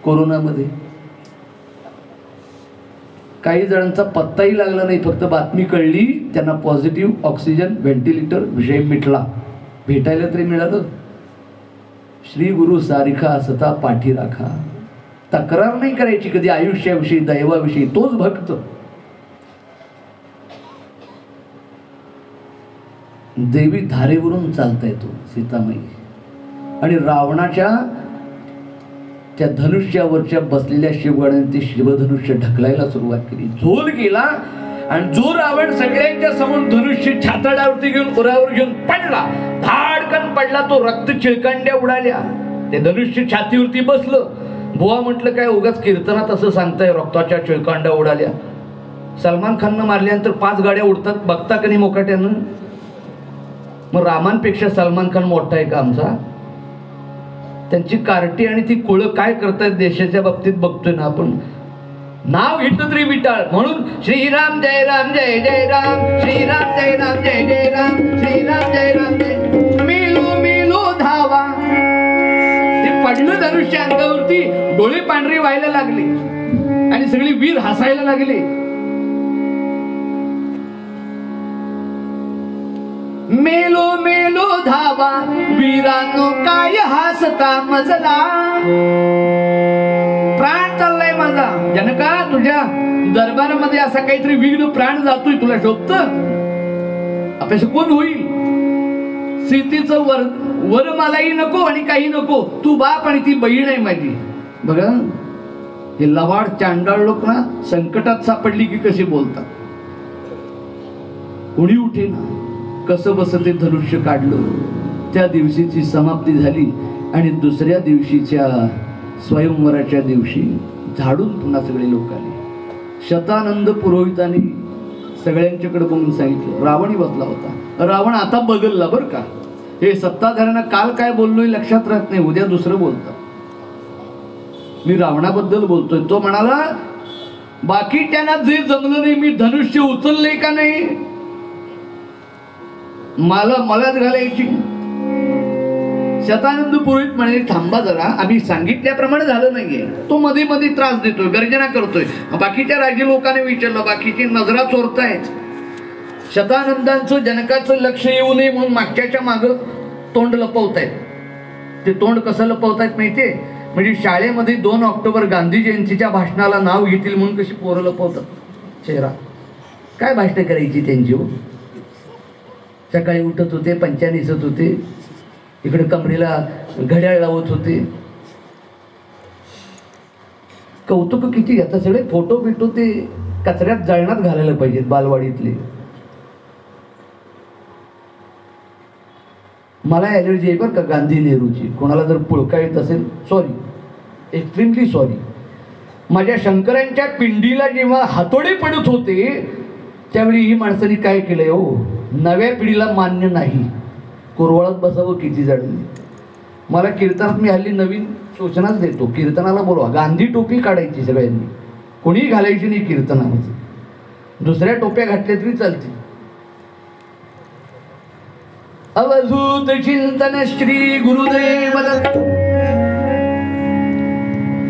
Speaker 1: कोरोनामध्ये काही जणांचा पत्ताही लागला नाही. फक्त बातमी कळली त्यांना पॉझिटिव्ह, ऑक्सिजन, व्हेंटिलेटर, विषय मिटला. भेटायला तरी मिळालं. श्री गुरु सारिखा असता पाठी राखा. तक्रार नाही करायची कधी आयुष्याविषयी, दैवाविषयी. तोच भक्त. देवी धारेवरून चालता येतो सीतामाई. आणि रावणाच्या त्या धनुष्यावरच्या बसलेल्या शिवगणाने ते शिवधनुष्य ढकलायला सुरुवात केली. झोल गेला आणि जो रावण सगळ्यांच्या समोर धनुष्य छाताडावरती घेऊन उरावर घेऊन पडला, धाडकन पडला. तो रक्त चिळकांड्या उडाल्या. ते धनुष्य छातीवरती बसलं. बुवा म्हटलं काय उगाच कीर्तनात असं सांगताय रक्ताच्या चिळकांड्या उडाल्या? सलमान खाननं मारल्यानंतर 5 गाड्या उडतात बघता का नाही मोकाट्यानं? मग रामांपेक्षा सलमान खान मोठा आहे का आमचा? त्यांची कार्टी आणि ती कुळं काय करतायत देशाच्या बाबतीत बघतोय ना आपण. नाव घेतलं तरी विटाळ. म्हणून श्रीराम जय राम जय जय राम, श्रीराम जय राम जय जय राम, श्रीराम जय राम जय. मेलो मेलो धावा. ते पडलं धनुष्य अंगावरती, डोळे पांढरे व्हायला लागले आणि सगळे वीर हसायला लागले. मेलो मेलो धावा, वीरांनो काय हसता मजला. प्राण चाललाय माझा. जनका, तुझ्या दरबारामध्ये असा काहीतरी विघ्न प्राण जातोय, तुला शोभत? आपल्याशी कोण होईल? सीतेचं वर मलाही नको आणि काही नको. तू बाप आणि ती बहीण आहे माझी. बघा हे लवाड चांडाळ लोक ना संकटात सापडली की कसे बोलतात. उडी उठे ना. कसं बस ते धनुष्य काढलं. त्या दिवशीची समाप्ती झाली आणि दुसऱ्या दिवशीच्या स्वयंवराच्या दिवशी झाडून पुन्हा सगळे लोक आले. शतानंद पुरोहितांनी सगळ्यांच्याकडे बघून सांगितलं. रावणी बसला होता. रावण आता बदलला बरं का. हे सत्ताधाऱ्यांना काल काय बोललोय लक्षात राहत नाही, उद्या दुसरं बोलतात. मी रावणाबद्दल बोलतोय. तो म्हणाला बाकीच्यांना जे जमलं नाही मी धनुष्य उचलले का नाही, मला मलाच घालायची. शतानंद पुरोहित म्हणाले थांबा जरा, आम्ही सांगितल्याप्रमाणे झालं नाहीये. तो मध्ये मध्ये त्रास देतोय, गर्जना करतोय. बाकीच्या राजी लोकांनी विचारलं, बाकीची नजरा चोरतायत. शतानंदांचं जनकाचं लक्ष येऊ नये म्हणून मागच्याच्या माग तोंड लपवतायत. ते तोंड कसं लपवतायत माहितीये, म्हणजे शाळेमध्ये 2 ऑक्टोबर गांधी जयंतीच्या भाषणाला नाव घेतील म्हणून कशी पोरं लपवतात चेहरा. काय भाषण करायची त्यांची हो. सकाळी उठत होते, पंचा निसत होते, इकडे कमरेला घड्याळ लावत होते. कौतुक किती. आता सगळे फोटो बिटो ते कचऱ्यात जाळण्यात घालायला पाहिजेत बालवाडीतले. मला ॲलर्जी आहे बरं का गांधी नेहरूची. कोणाला जर पुळका येत असेल सॉरी, एक्स्ट्रीमली सॉरी. माझ्या शंकरांच्या पिंडीला जेव्हा हातोडे पडत होते त्यावेळी ही माणसाने काय केलंय हो, नव्या पिढीला मान्य नाही. कुरवाळत बसावं किती जणांनी. मला कीर्तनात मी हल्ली नवीन सूचनाच देतो, कीर्तनाला बोलवा गांधी टोपी काढायची सगळ्यांनी, कोणी घालायची नाही कीर्तनामध्ये. दुसऱ्या टोप्या घातल्या तरी चालतील. अवधूत चिंतन श्री गुरुदेव दत्त.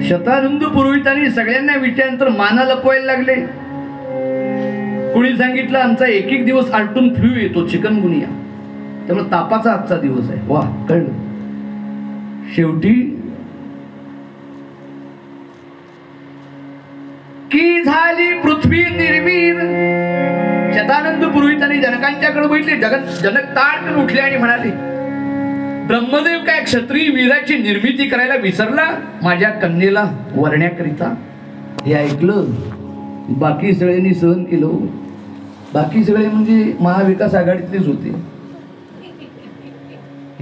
Speaker 1: शतानंद पुरोहितांनी सगळ्यांना विचारल्यानंतर माना लपवायला लागले. कुणी सांगितलं आमचा एक दिवस आलटून फ्लू येतो, चिकनगुनिया, त्यामुळे तापाचा आजचा दिवस आहे. वा कळलं. शेवटी की झाली पृथ्वी निर्वीर. शतानंद पुरोहितांनी जनकांच्याकडे बघितले. जनक ताडकन उठले आणि म्हणाले, ब्रह्मदेव काय क्षत्रिय वीराची निर्मिती करायला विसरला माझ्या कन्येला वरण्याकरिता. हे ऐकलं बाकी सगळ्यांनी सहन केलं. बाकी सगळे म्हणजे महाविकास आघाडीतलेच होते.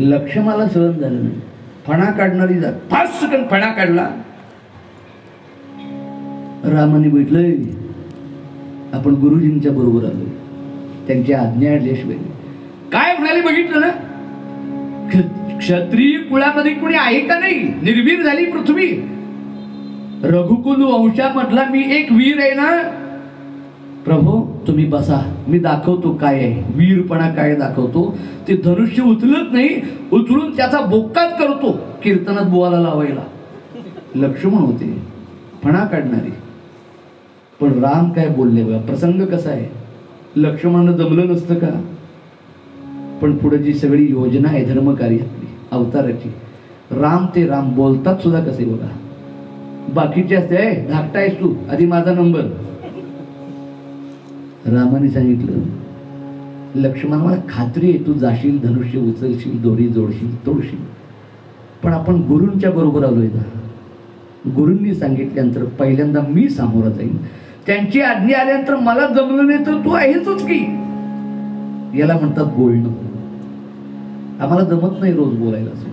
Speaker 1: लक्ष्मणाला सहन झालं नाही. फणा काढणारी जात फास्कन फणा काढला. रामाने म्हटलंय आपण गुरुजींच्या बरोबर आलो, त्यांची आज्ञा आल्याशिवाय. काय म्हणाले बघितलं ना, क्षत्रिय कुळामध्ये कुणी आहे का नाही, निर्वीर झाली पृथ्वी. रघुकुल वंशामधला मी एक वीर आहे ना. प्रभू तुम्ही बसा, मी दाखवतो काय आहे वीरपणा, काय दाखवतो. ते धनुष्य उचलत नाही, उचलून त्याचा बोक्काच करतो कीर्तनात बुवाला लावायला. लक्ष्मण होते फणा काढणारे. पण राम काय बोलले बघा, प्रसंग कसा आहे. लक्ष्मणानं जमलं नसतं का, पण पुढे जी सगळी योजना आहे धर्मकार्यातली अवताराची, राम ते राम बोलतात सुद्धा कसे बघा. बाकीचे असते धाकटा आहेस तू, आधी माझा नंबर. रामाने सांगितलं लक्ष्मण मला खात्री आहे तू जाशील, धनुष्य उचलशील, दोरी जोडशील, तोडशील. पण आपण गुरूंच्या बरोबर आलोय ना. गुरूंनी सांगितल्यानंतर पहिल्यांदा मी सामोरं जाईन. त्यांची आज्ञा आल्यानंतर मला जमलं नाही तर तू आहेसच की. याला म्हणतात बोलणं. आम्हाला जमत नाही रोज बोलायला असं.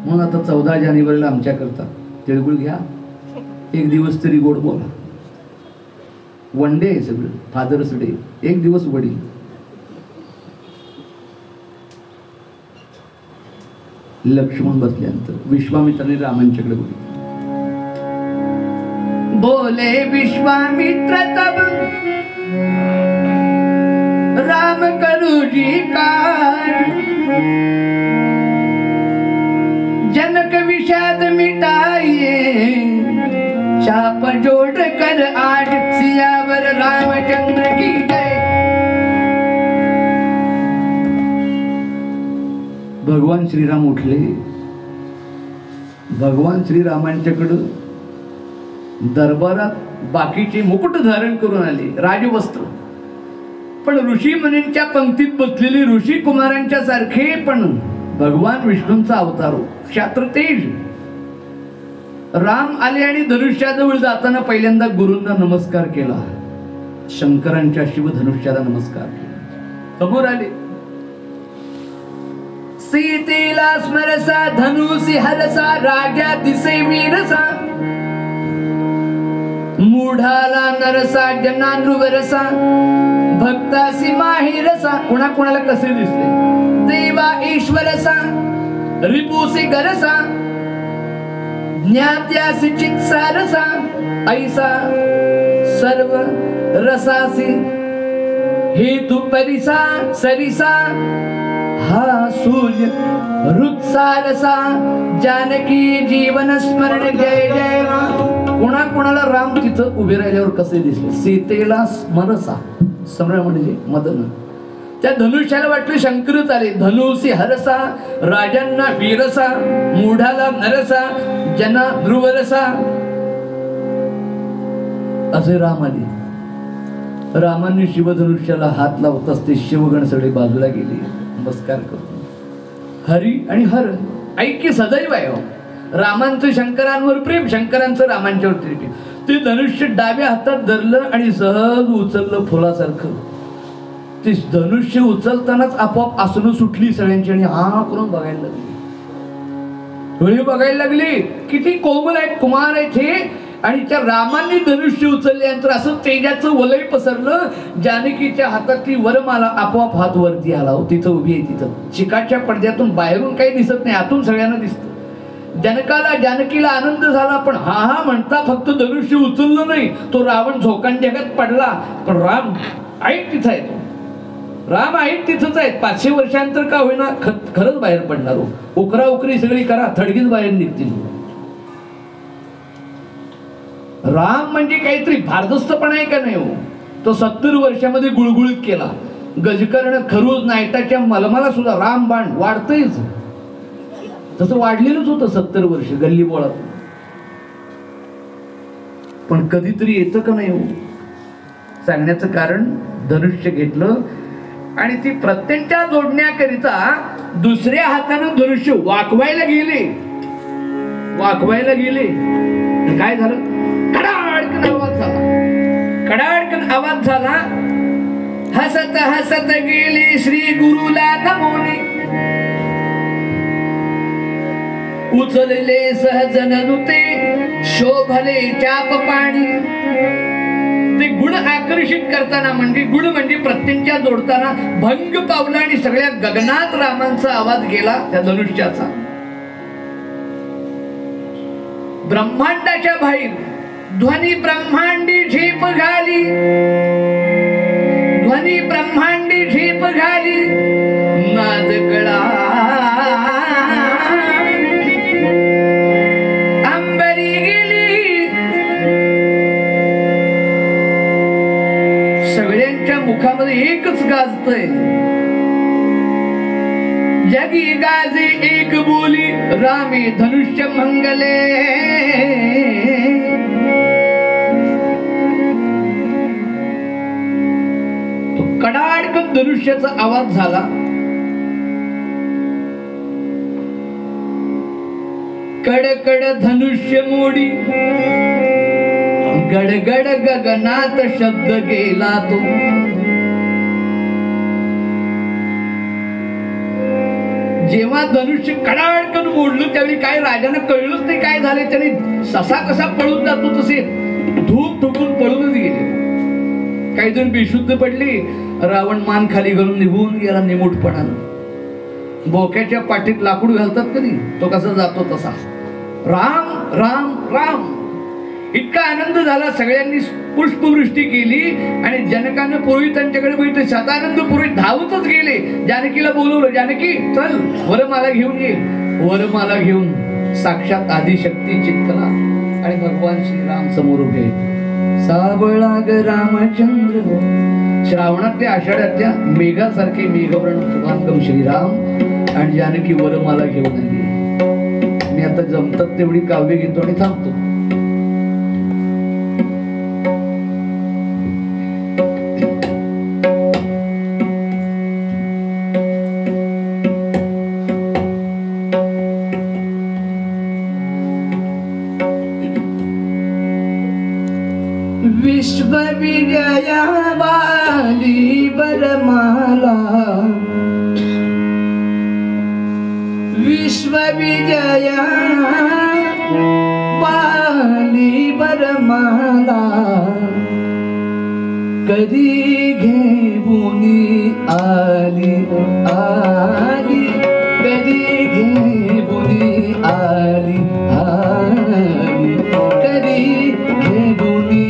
Speaker 1: म्हणून आता 14 जानेवारीला आमच्याकरता तिळगुळ घ्या, एक दिवस तरी गोड बोला. वन डे आहे सगळं, फादर्स डे, एक दिवस वडील. लक्ष्मण बसल्यानंतर विश्वामित्राने रामांच्याकडे बोलले. बोले विश्वामित्र तब राम करुजी कार, जनक विषाद मिटाइए, शाप जोड़ कर आज सियावर रामचंद्र की जय. भगवान श्रीराम उठले. भगवान श्रीरामांच्याकडं दरबारात बाकीचे मुकुट धारण करून आले, राजवस्त्र. पण ऋषी मुनींच्या पंक्तीत बसलेले ऋषी कुमारांच्या सारखे, पण भगवान विष्णूंचा अवतार क्षात्र तेज. राम आले आणि धनुष्याजवळ जाताना पहिल्यांदा गुरूंना नमस्कार केला. शंकरांच्या शिवधनुष्याला नमस्कार केला. समोर आले. सीतेला स्मरसा धनुसी हरसा, राजा दिसे वीरसा, मूढाला नरसा जनानृवरसा, भक्तासी माहिरसा. कोणाला कसे दिसले. देवा ईश्वरसा, रिपुसी गरसा, ज्ञात्यासी चित्सारसा, ऐसा सर्व रसासी हेतु परिसा सरिसा हा सूर्य हृत्सारसा जानकी जीवन स्मरण जय जय राम. कोणाला राम तिथं उभे राहिल्यावर कसे दिसले? सीतेला स्मरसा, स्मरण म्हणजे मदन. त्या धनुष्याला वाटले शंकरच आले. धनुसी हरसा राजांना वीरसा मूढाला नरसा जना ध्रुवरसा असे राम आले. रामांनी शिवधनुष्याला हात लावताच ते शिवगण सगळे बाजूला गेले नमस्कार करतो. हरी आणि हर ऐक्य सदैव आहे. रामांचं शंकरांवर प्रेम, शंकरांचं रामांच्यावर प्रेम. ते धनुष्य डाव्या हातात धरलं आणि सहज उचललं फुलासारखं. ते धनुष्य उचलतानाच आपोआप आसनं सुटली सगळ्यांची आणि हा करून बघायला लागली. डोळे बघायला लागले. किती कोमल आहेत, कुमार आहेत हे. आणि त्या रामांनी धनुष्य उचलल्यानंतर असं तेजाचं वलय पसरलं. जानकीच्या हातातली वरमाला आपोआप हात वरती आला. तिथं उभी आहे. तिथं चिकाच्या पडद्यातून बाहेरून काही दिसत नाही, आतून सगळ्यांना दिसतं. जानकीला आनंद झाला, पण हा म्हणता फक्त धनुष्य उचललं नाही. तो रावण झोकांजगात पडला, पण राम ऐक तिथं आहे. राम ऐक तिथंच आहेत. 500 वर्षांतर का होईना खरंच बाहेर पडणार. उकरा उकरी सगळी करा, थडगीच बाहेर निघतील. राम म्हणजे काहीतरी भारदस्तपणा आहे का नाही हो? तो 70 वर्षामध्ये गुळगुळीत केला. गजकर्ण खरूज नायटाच्या मलमाला सुद्धा राम बाण वाढतंयच. तसं वाढलेलंच होतं 70 वर्ष गल्ली बोळात. पण कधीतरी येतं का नाही हो? सांगण्याचं कारण धनुष्य घेतलं आणि ती प्रत्यंच्या जोडण्याकरिता दुसऱ्या हातानं धनुष्य वाकवायला गेले. काय झालं? कडाडकन आवाज झाला. कडाडकन आवाज झाला. हसत हसत गेले श्री गुरुला नमोनी. उचलले सहजन नुते शोभले चाप पाणी. ते गुण आकर्षित करताना म्हणजे गुण म्हणजे प्रत्यंच्या जोडताना भंग पावला आणि सगळ्या गगनात रामांचा आवाज गेला त्या धनुष्याचा. ब्रह्मांडाच्या बाहेर ध्वनी ब्रह्मांडी झेप घाली. ध्वनी ब्रह्मांडी झेप घाली. नाद कळा अंबरी गेली. सगळ्यांच्या मुखामध्ये एकच गाजतय. जगी गाजे एक बोली रामे धनुष्य मंगले. तो कडाडकन धनुष्याचा आवाज झाला. कडकड धनुष्य मोडी गडगड गगनात शब्द गेला तो. जेव्हा धनुष्य कडाडकन मोडलं त्यावेळी काय राजाने कळलंच नाही काय झाले. त्याने ससा कसा पळून जातो तसे धूप ठोकून पळूनच गेले. काही जण बेशुद्ध पडले. रावण मान खाली घालून निघून गेला निमूटपणानं. बोक्याच्या पाठीत लाकूड घालतात कधी, तो कसा जातो तसा. राम राम राम. इतका आनंद झाला. सगळ्यांनी पुष्पवृष्टी केली आणि जनकानं पुरोहितांच्याकडे बघितलं. शतानंद पुरोहित धावतच गेले. जानकीला बोलवलं. जानकी चल वरमाला घेऊन ये. वरमाला घेऊन साक्षात आदिशक्ती चित्तला आणि भगवान श्रीराम समोर उभे. साबळा ग रामचंद्र. श्रावणातल्या आषाढातल्या मेघासारखे मेघवर्ण शुभांगम श्रीराम आणि जानकी वरमाला घेऊन आली. मी आता जमतात तेवढी काव्य घेतो आणि थांबतो.
Speaker 2: विश्व विजया वाली वरमाला. विश्व विजया वाली वरमाला. कधी घेऊनी आली आली. कधी घेऊनी आली आली. कधी घेऊनी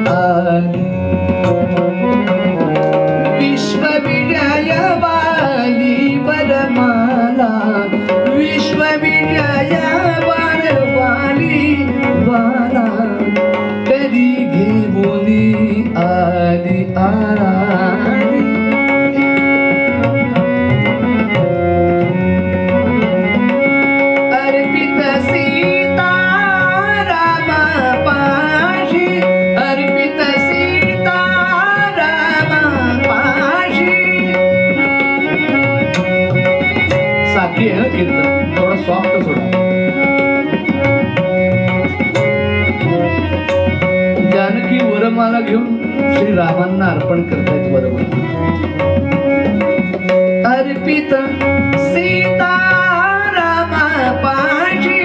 Speaker 2: आली.
Speaker 1: वरमाला घेऊन श्रीरामांना अर्पण करतायत वरमाला.
Speaker 2: अर्पित सीता रामा पाशी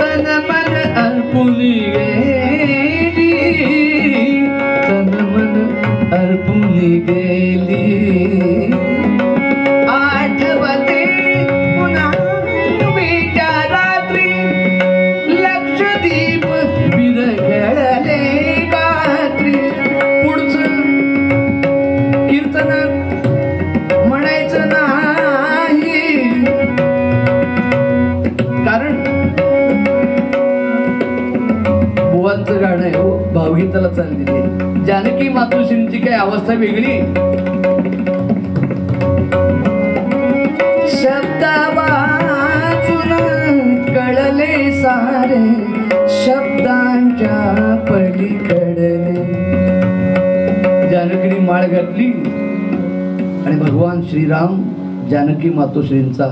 Speaker 2: तन मन अर्पुनी गेली, तन मन अर्पुनी गेली. आठवते पुन्हा विच्या रात्री लक्षदीप विरघळले गात्री. पुढचं कीर्तन म्हणायचं नाही, कारण बुवांचं गाणं आहे हो, भावगीताला चाललेली आहे. जानकी मातोश्रींची काय अवस्था वेगळी. शब्द वाचून कळले सारे, शब्दांच्या पलीकडले. जानकीने माळ घातली आणि भगवान श्रीराम जानकी मातोश्रींचा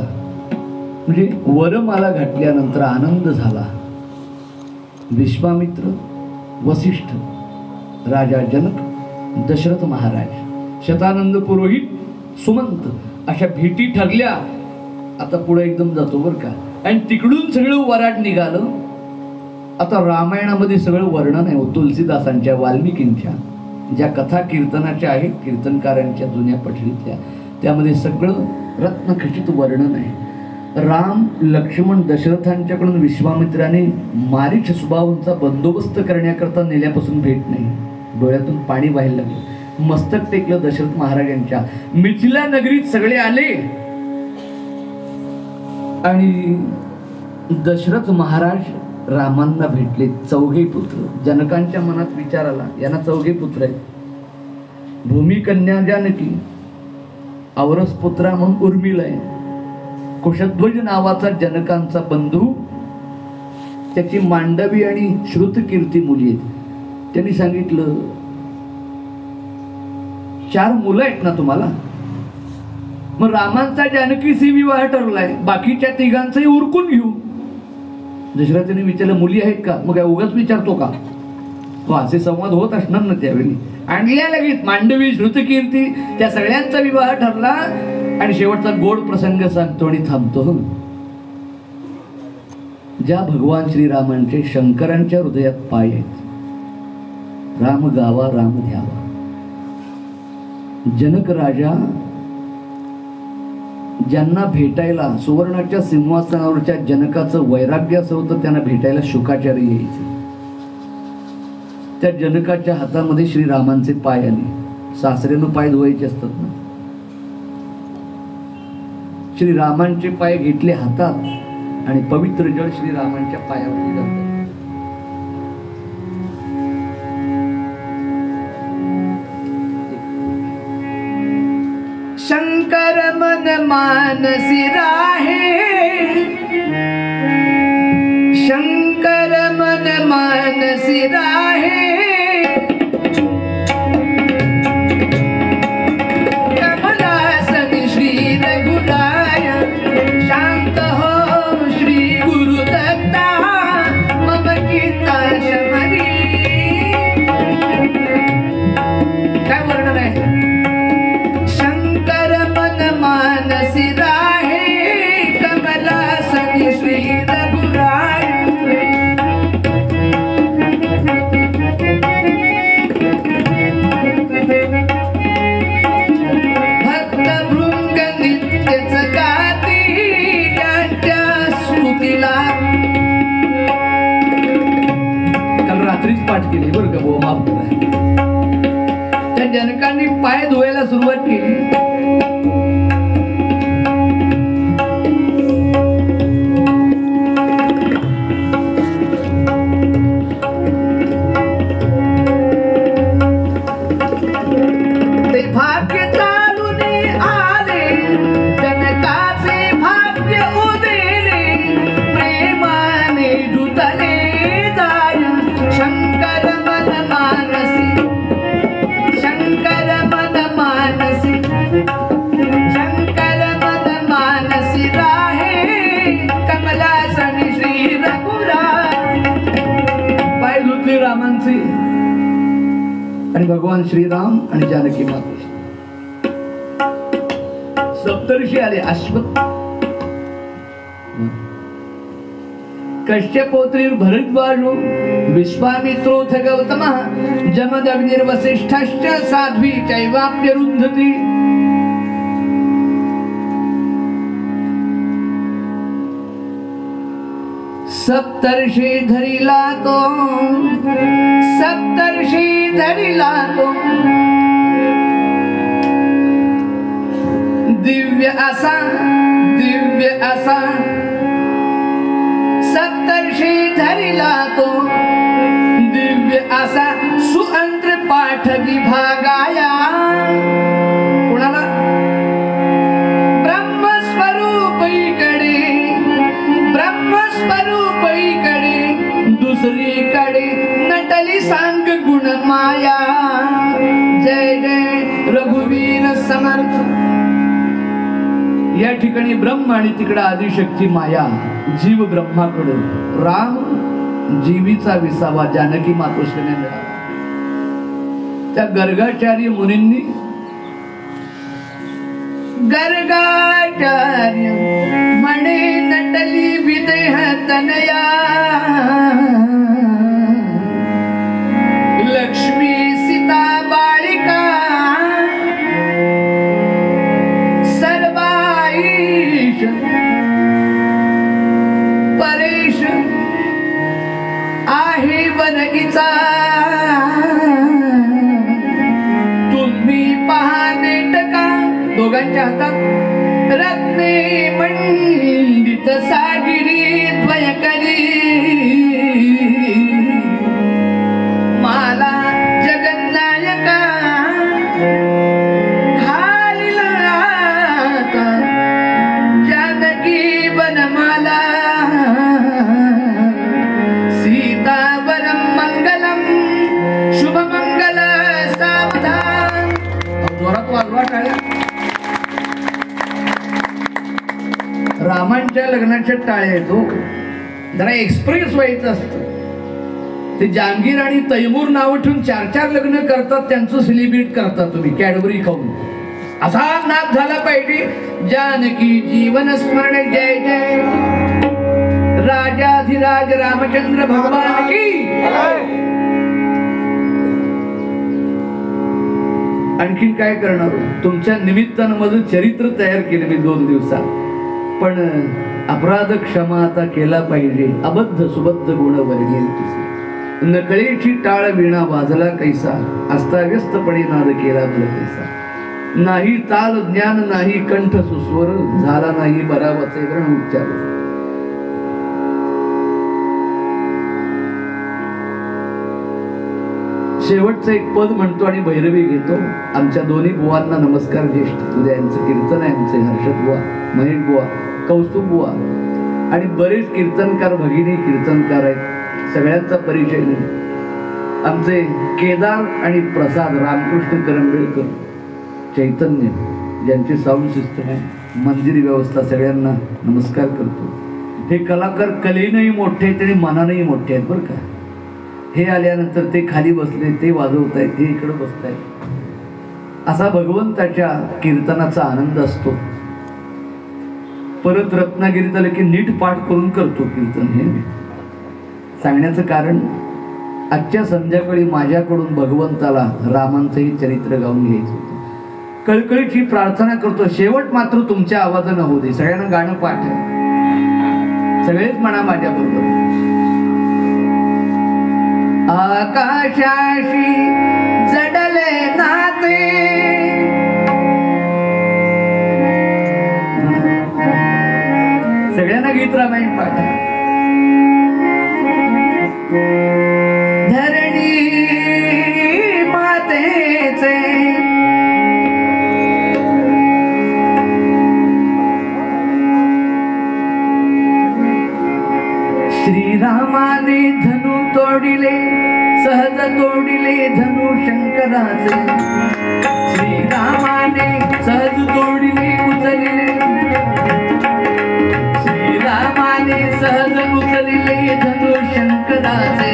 Speaker 2: म्हणजे वरमाला घातल्यानंतर आनंद झाला. विश्वामित्र, वसिष्ठ, राजा जनक, दशरथ महाराज, शतानंद पुरोहित, सुमंत अशा भेटी ठरल्या. आता पुढे एकदम जातो बरं का. आणि तिकडून सगळं वराड निघालं. आता रामायणामध्ये सगळं वर्णन आहे तुलसीदासांच्या, वाल्मिकींच्या ज्या कथा कीर्तनाच्या आहेत, कीर्तनकारांच्या जुन्या पठडीतल्या, त्यामध्ये सगळं रत्नखचित वर्णन आहे. राम, लक्ष्मण, दशरथांच्याकडून विश्वामित्राने मारीच सुबाहूंचा बंदोबस्त करण्याकरता नेल्यापासून भेट नाही. डोळ्यातून पाणी व्हायला लागलं. मस्तक टेकलं दशरथ महाराजांच्या. मिथिला नगरीत सगळे आले आणि दशरथ महाराज रामांना भेटले. चौघे पुत्र. जनकांच्या मनात विचार आला, यांना चौघे पुत्र आहेत. भूमिकन्या जानकी, औरस पुत्रा म्हणून उर्मिला आहे. कुशध्वज नावाचा जनकांचा बंधू, त्याची मांडवी आणि श्रुतकीर्ती मुली आहेत. त्यांनी सांगितलं 4 मुलं आहेत ना तुम्हाला, मग रामांचा जानकीशी विवाह ठरलाय, बाकीच्या तिघांचंही उरकून घेऊ. दशरथाने विचारलं मुली आहेत का? मग काय उगाच विचारतो का? असे संवाद होत असणार ना त्यावेळी. आणल्या लगेच मांडवी, श्रुतकीर्ती, त्या सगळ्यांचा विवाह ठरला. आणि शेवटचा गोड प्रसंग सांगतो आणि थांबतो. ज्या भगवान श्रीरामांचे शंकरांच्या हृदयात पाय आहेत, राम गावा राम ध्यावा. जनक राजा ज्यांना भेटायला सुवर्णाच्या सिंहासनावरच्या जनकाचं वैराग्य असं होतं, त्यांना भेटायला शुकाचार्य यायचे. त्या जनकाच्या हातामध्ये श्रीरामांचे पाय आले. सासऱ्यानं पाय धुवायचे असतात ना, श्रीरामांचे पाय घेतले हातात आणि पवित्र जळ श्रीरामांच्या पायावरती घातलं. शंकर मन मानसी राहे, शंकर मन मानसी राहे. कमलासन श्री रघुराय, शांत हो श्री गुरुदत्ता, मम गीता शमरी. काय वर्णन आहे? मानसी राहे, कमलासन श्री रघुराय. भक्त भृंग नित्यच गाती त्यांच्या स्तुतीला.
Speaker 1: काल रात्रीच पाठ केली बरं का, भाऊ माफ करा.
Speaker 2: त्या जनकांनी पाय धुवायला सुरुवात केली. भाग्य चालून आले, जनकाचे भाग्य उदेले, प्रेमाने जुतले जाय. शंकर मन मानसी, शंकर मन मानसी, आणि भगवान श्रीराम आणि जानकी माता. सप्तर्षी आले. अश्वत्थ कश्यपोत्रीर भरद्वाजो विश्वामित्रोऽथ गौतमः जमदग्निर्वसिष्ठश्च साध्वी चैवाप्यरुन्धती. सप्तर्षी धरिला तो, सप्तर्षी धरिला तो, दिव्य असा, दिव्य असा. सप्तर्षी धरिला तो, दिव्य असा सुअंत्र पाठ विभागाया. कोणाला? ब्रह्मस्वरूपीकडे, ब्रह्मस्वरूपीकडे दुसरीकडे नटली सांग गुण माया. जय जय रघुवीर समर्थ. या ठिकाणी ब्रह्म आणि तिकडे आदिशक्ती माया. जीव ब्रह्माकडे, राम जीवीचा विसावा जानकी मातोश्रीने मिळाला. त्या गर्गाचार्य मुनींनी, गर्गाचार्य म्हणे नटली विदेह तनया, लक्ष्मी सीता बालिका सर्वाईश परेश आहे वनईचा. तुम्ही पहा नेटका. दोघांच्या हातात रत्ने मंडित सागिरी द्वयकरी. माला जगन्नायका घालिला आता जानकी वनमाला. सीतावरम मंगलम शुभमंगल सावधान. जोरात वाजवा टाळ्या. रामांच्या लग्नाच्या टाळ्या येतो. जरा एक्सप्रेस व्हायचं असतं. ते जहांगीर आणि तैमूर नाव ठेवून 4-4 लग्न करतात. त्यांचं सेलिब्रेट करता तुम्ही कॅडबरी खाऊन. असा नाद झाला पाहिजे. जानकी जीवन स्मरण जय जय. राजाधिराज रामचंद्र भगवान की. आणखीन काय करणार? तुमच्या निमित्तानं माझं चरित्र तयार केलं मी 2 दिवसात. पण अपराध क्षमा आता केला पाहिजे. अबद्ध सुबद्ध गुण वर्गेल तुझे. नकळेची टाळ विणा वाजला कैसा, अस्ताव्यस्तपणे नाद केला तुला कैसा. नाही ताल ज्ञान नाही कंठ सुस्वर, झाला नाही बरावाचे व्रण उच्चार. शेवटचं एक पद म्हणतो आणि भैरवी घेतो. आमच्या दोन्ही बुवांना नमस्कार. ज्येष्ठ उद्या यांचं कीर्तन आहे. आमचे हर्षद बुवा, महेश बुवा, कौस्तुभ बुवा आणि बरेच कीर्तनकार भगिनी कीर्तनकार आहेत. सगळ्यांचा परिचय नाही. आमचे केदार आणि प्रसाद रामकृष्ण करंबेळकर, चैतन्य ज्यांची साऊंड सिस्टम आहे, मंदिर व्यवस्था, सगळ्यांना नमस्कार करतो. हे कलाकार कलेनंही मोठे आहेत आणि मनानंही मोठे आहेत बरं का. हे आल्यानंतर ते खाली बसले, ते वाजवत आहेत, हे इकडे बसत आहेत. असा भगवंताच्या कीर्तनाचा आनंद असतो. परत रत्नागिरीत आलं की नीट पाठ करून करतो कीर्तन. हे सांगण्याचं कारण, आजच्या संध्याकाळी माझ्याकडून भगवंताला रामांचंही चरित्र गाऊन घ्यायचं होतं. कळकळीची प्रार्थना करतो. शेवट मात्र तुमच्या आवाजानं होऊ दे. सगळ्यांना गाणं पाठ आहे. सगळेच म्हणा माझ्या बरोबर. आकाशाशी जडले नाते, सगळ्यांना गीत रामायण पाठ. धरणी मातेचे श्रीरामाने धनु तोडिले, सहज तोडिले धनु शंकराचे. श्रीरामाने सहज तोडिले उचलिले, श्रीरामाने सहज उचलिले धनु शंकराचे.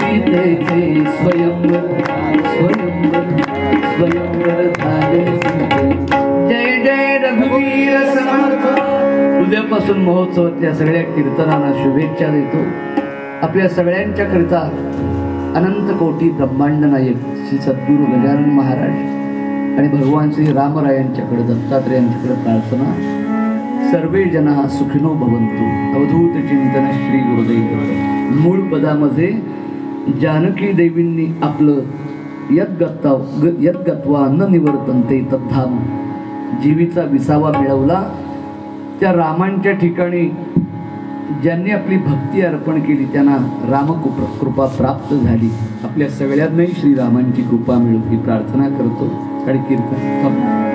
Speaker 2: सीतेचे स्वयंवर स्वयंवर स्वयंवर झाले सीतेचे. जय जय रघुवीर समर्थ. उद्यापासून महोत्सवातल्या सगळ्या कीर्तनांना शुभेच्छा देतो. आपल्या सगळ्यांच्या करिता अनंत कोटी ब्रह्मांड नायक श्री सद्गुरू गजानन महाराज आणि भगवान श्री रामरायांच्याकडे दत्तात्रेयांच्याकडे प्रार्थना. सर्वे जना सुखिनो भवंतु. अवधूत चिंतन श्री गुरुदेव. मूळ पदामध्ये जानकी देवींनी आपलं यद्गत्वा न निवर्तन्ते तद्धाम, जीवीचा विसावा मिळवला. त्या रामांच्या ठिकाणी ज्यांनी आपली भक्ती अर्पण केली त्यांना रामकृपा प्राप्त झाली. आपल्या सगळ्यांनाही श्रीरामांची कृपा मिळो ही प्रार्थना करतो आणि कीर्तन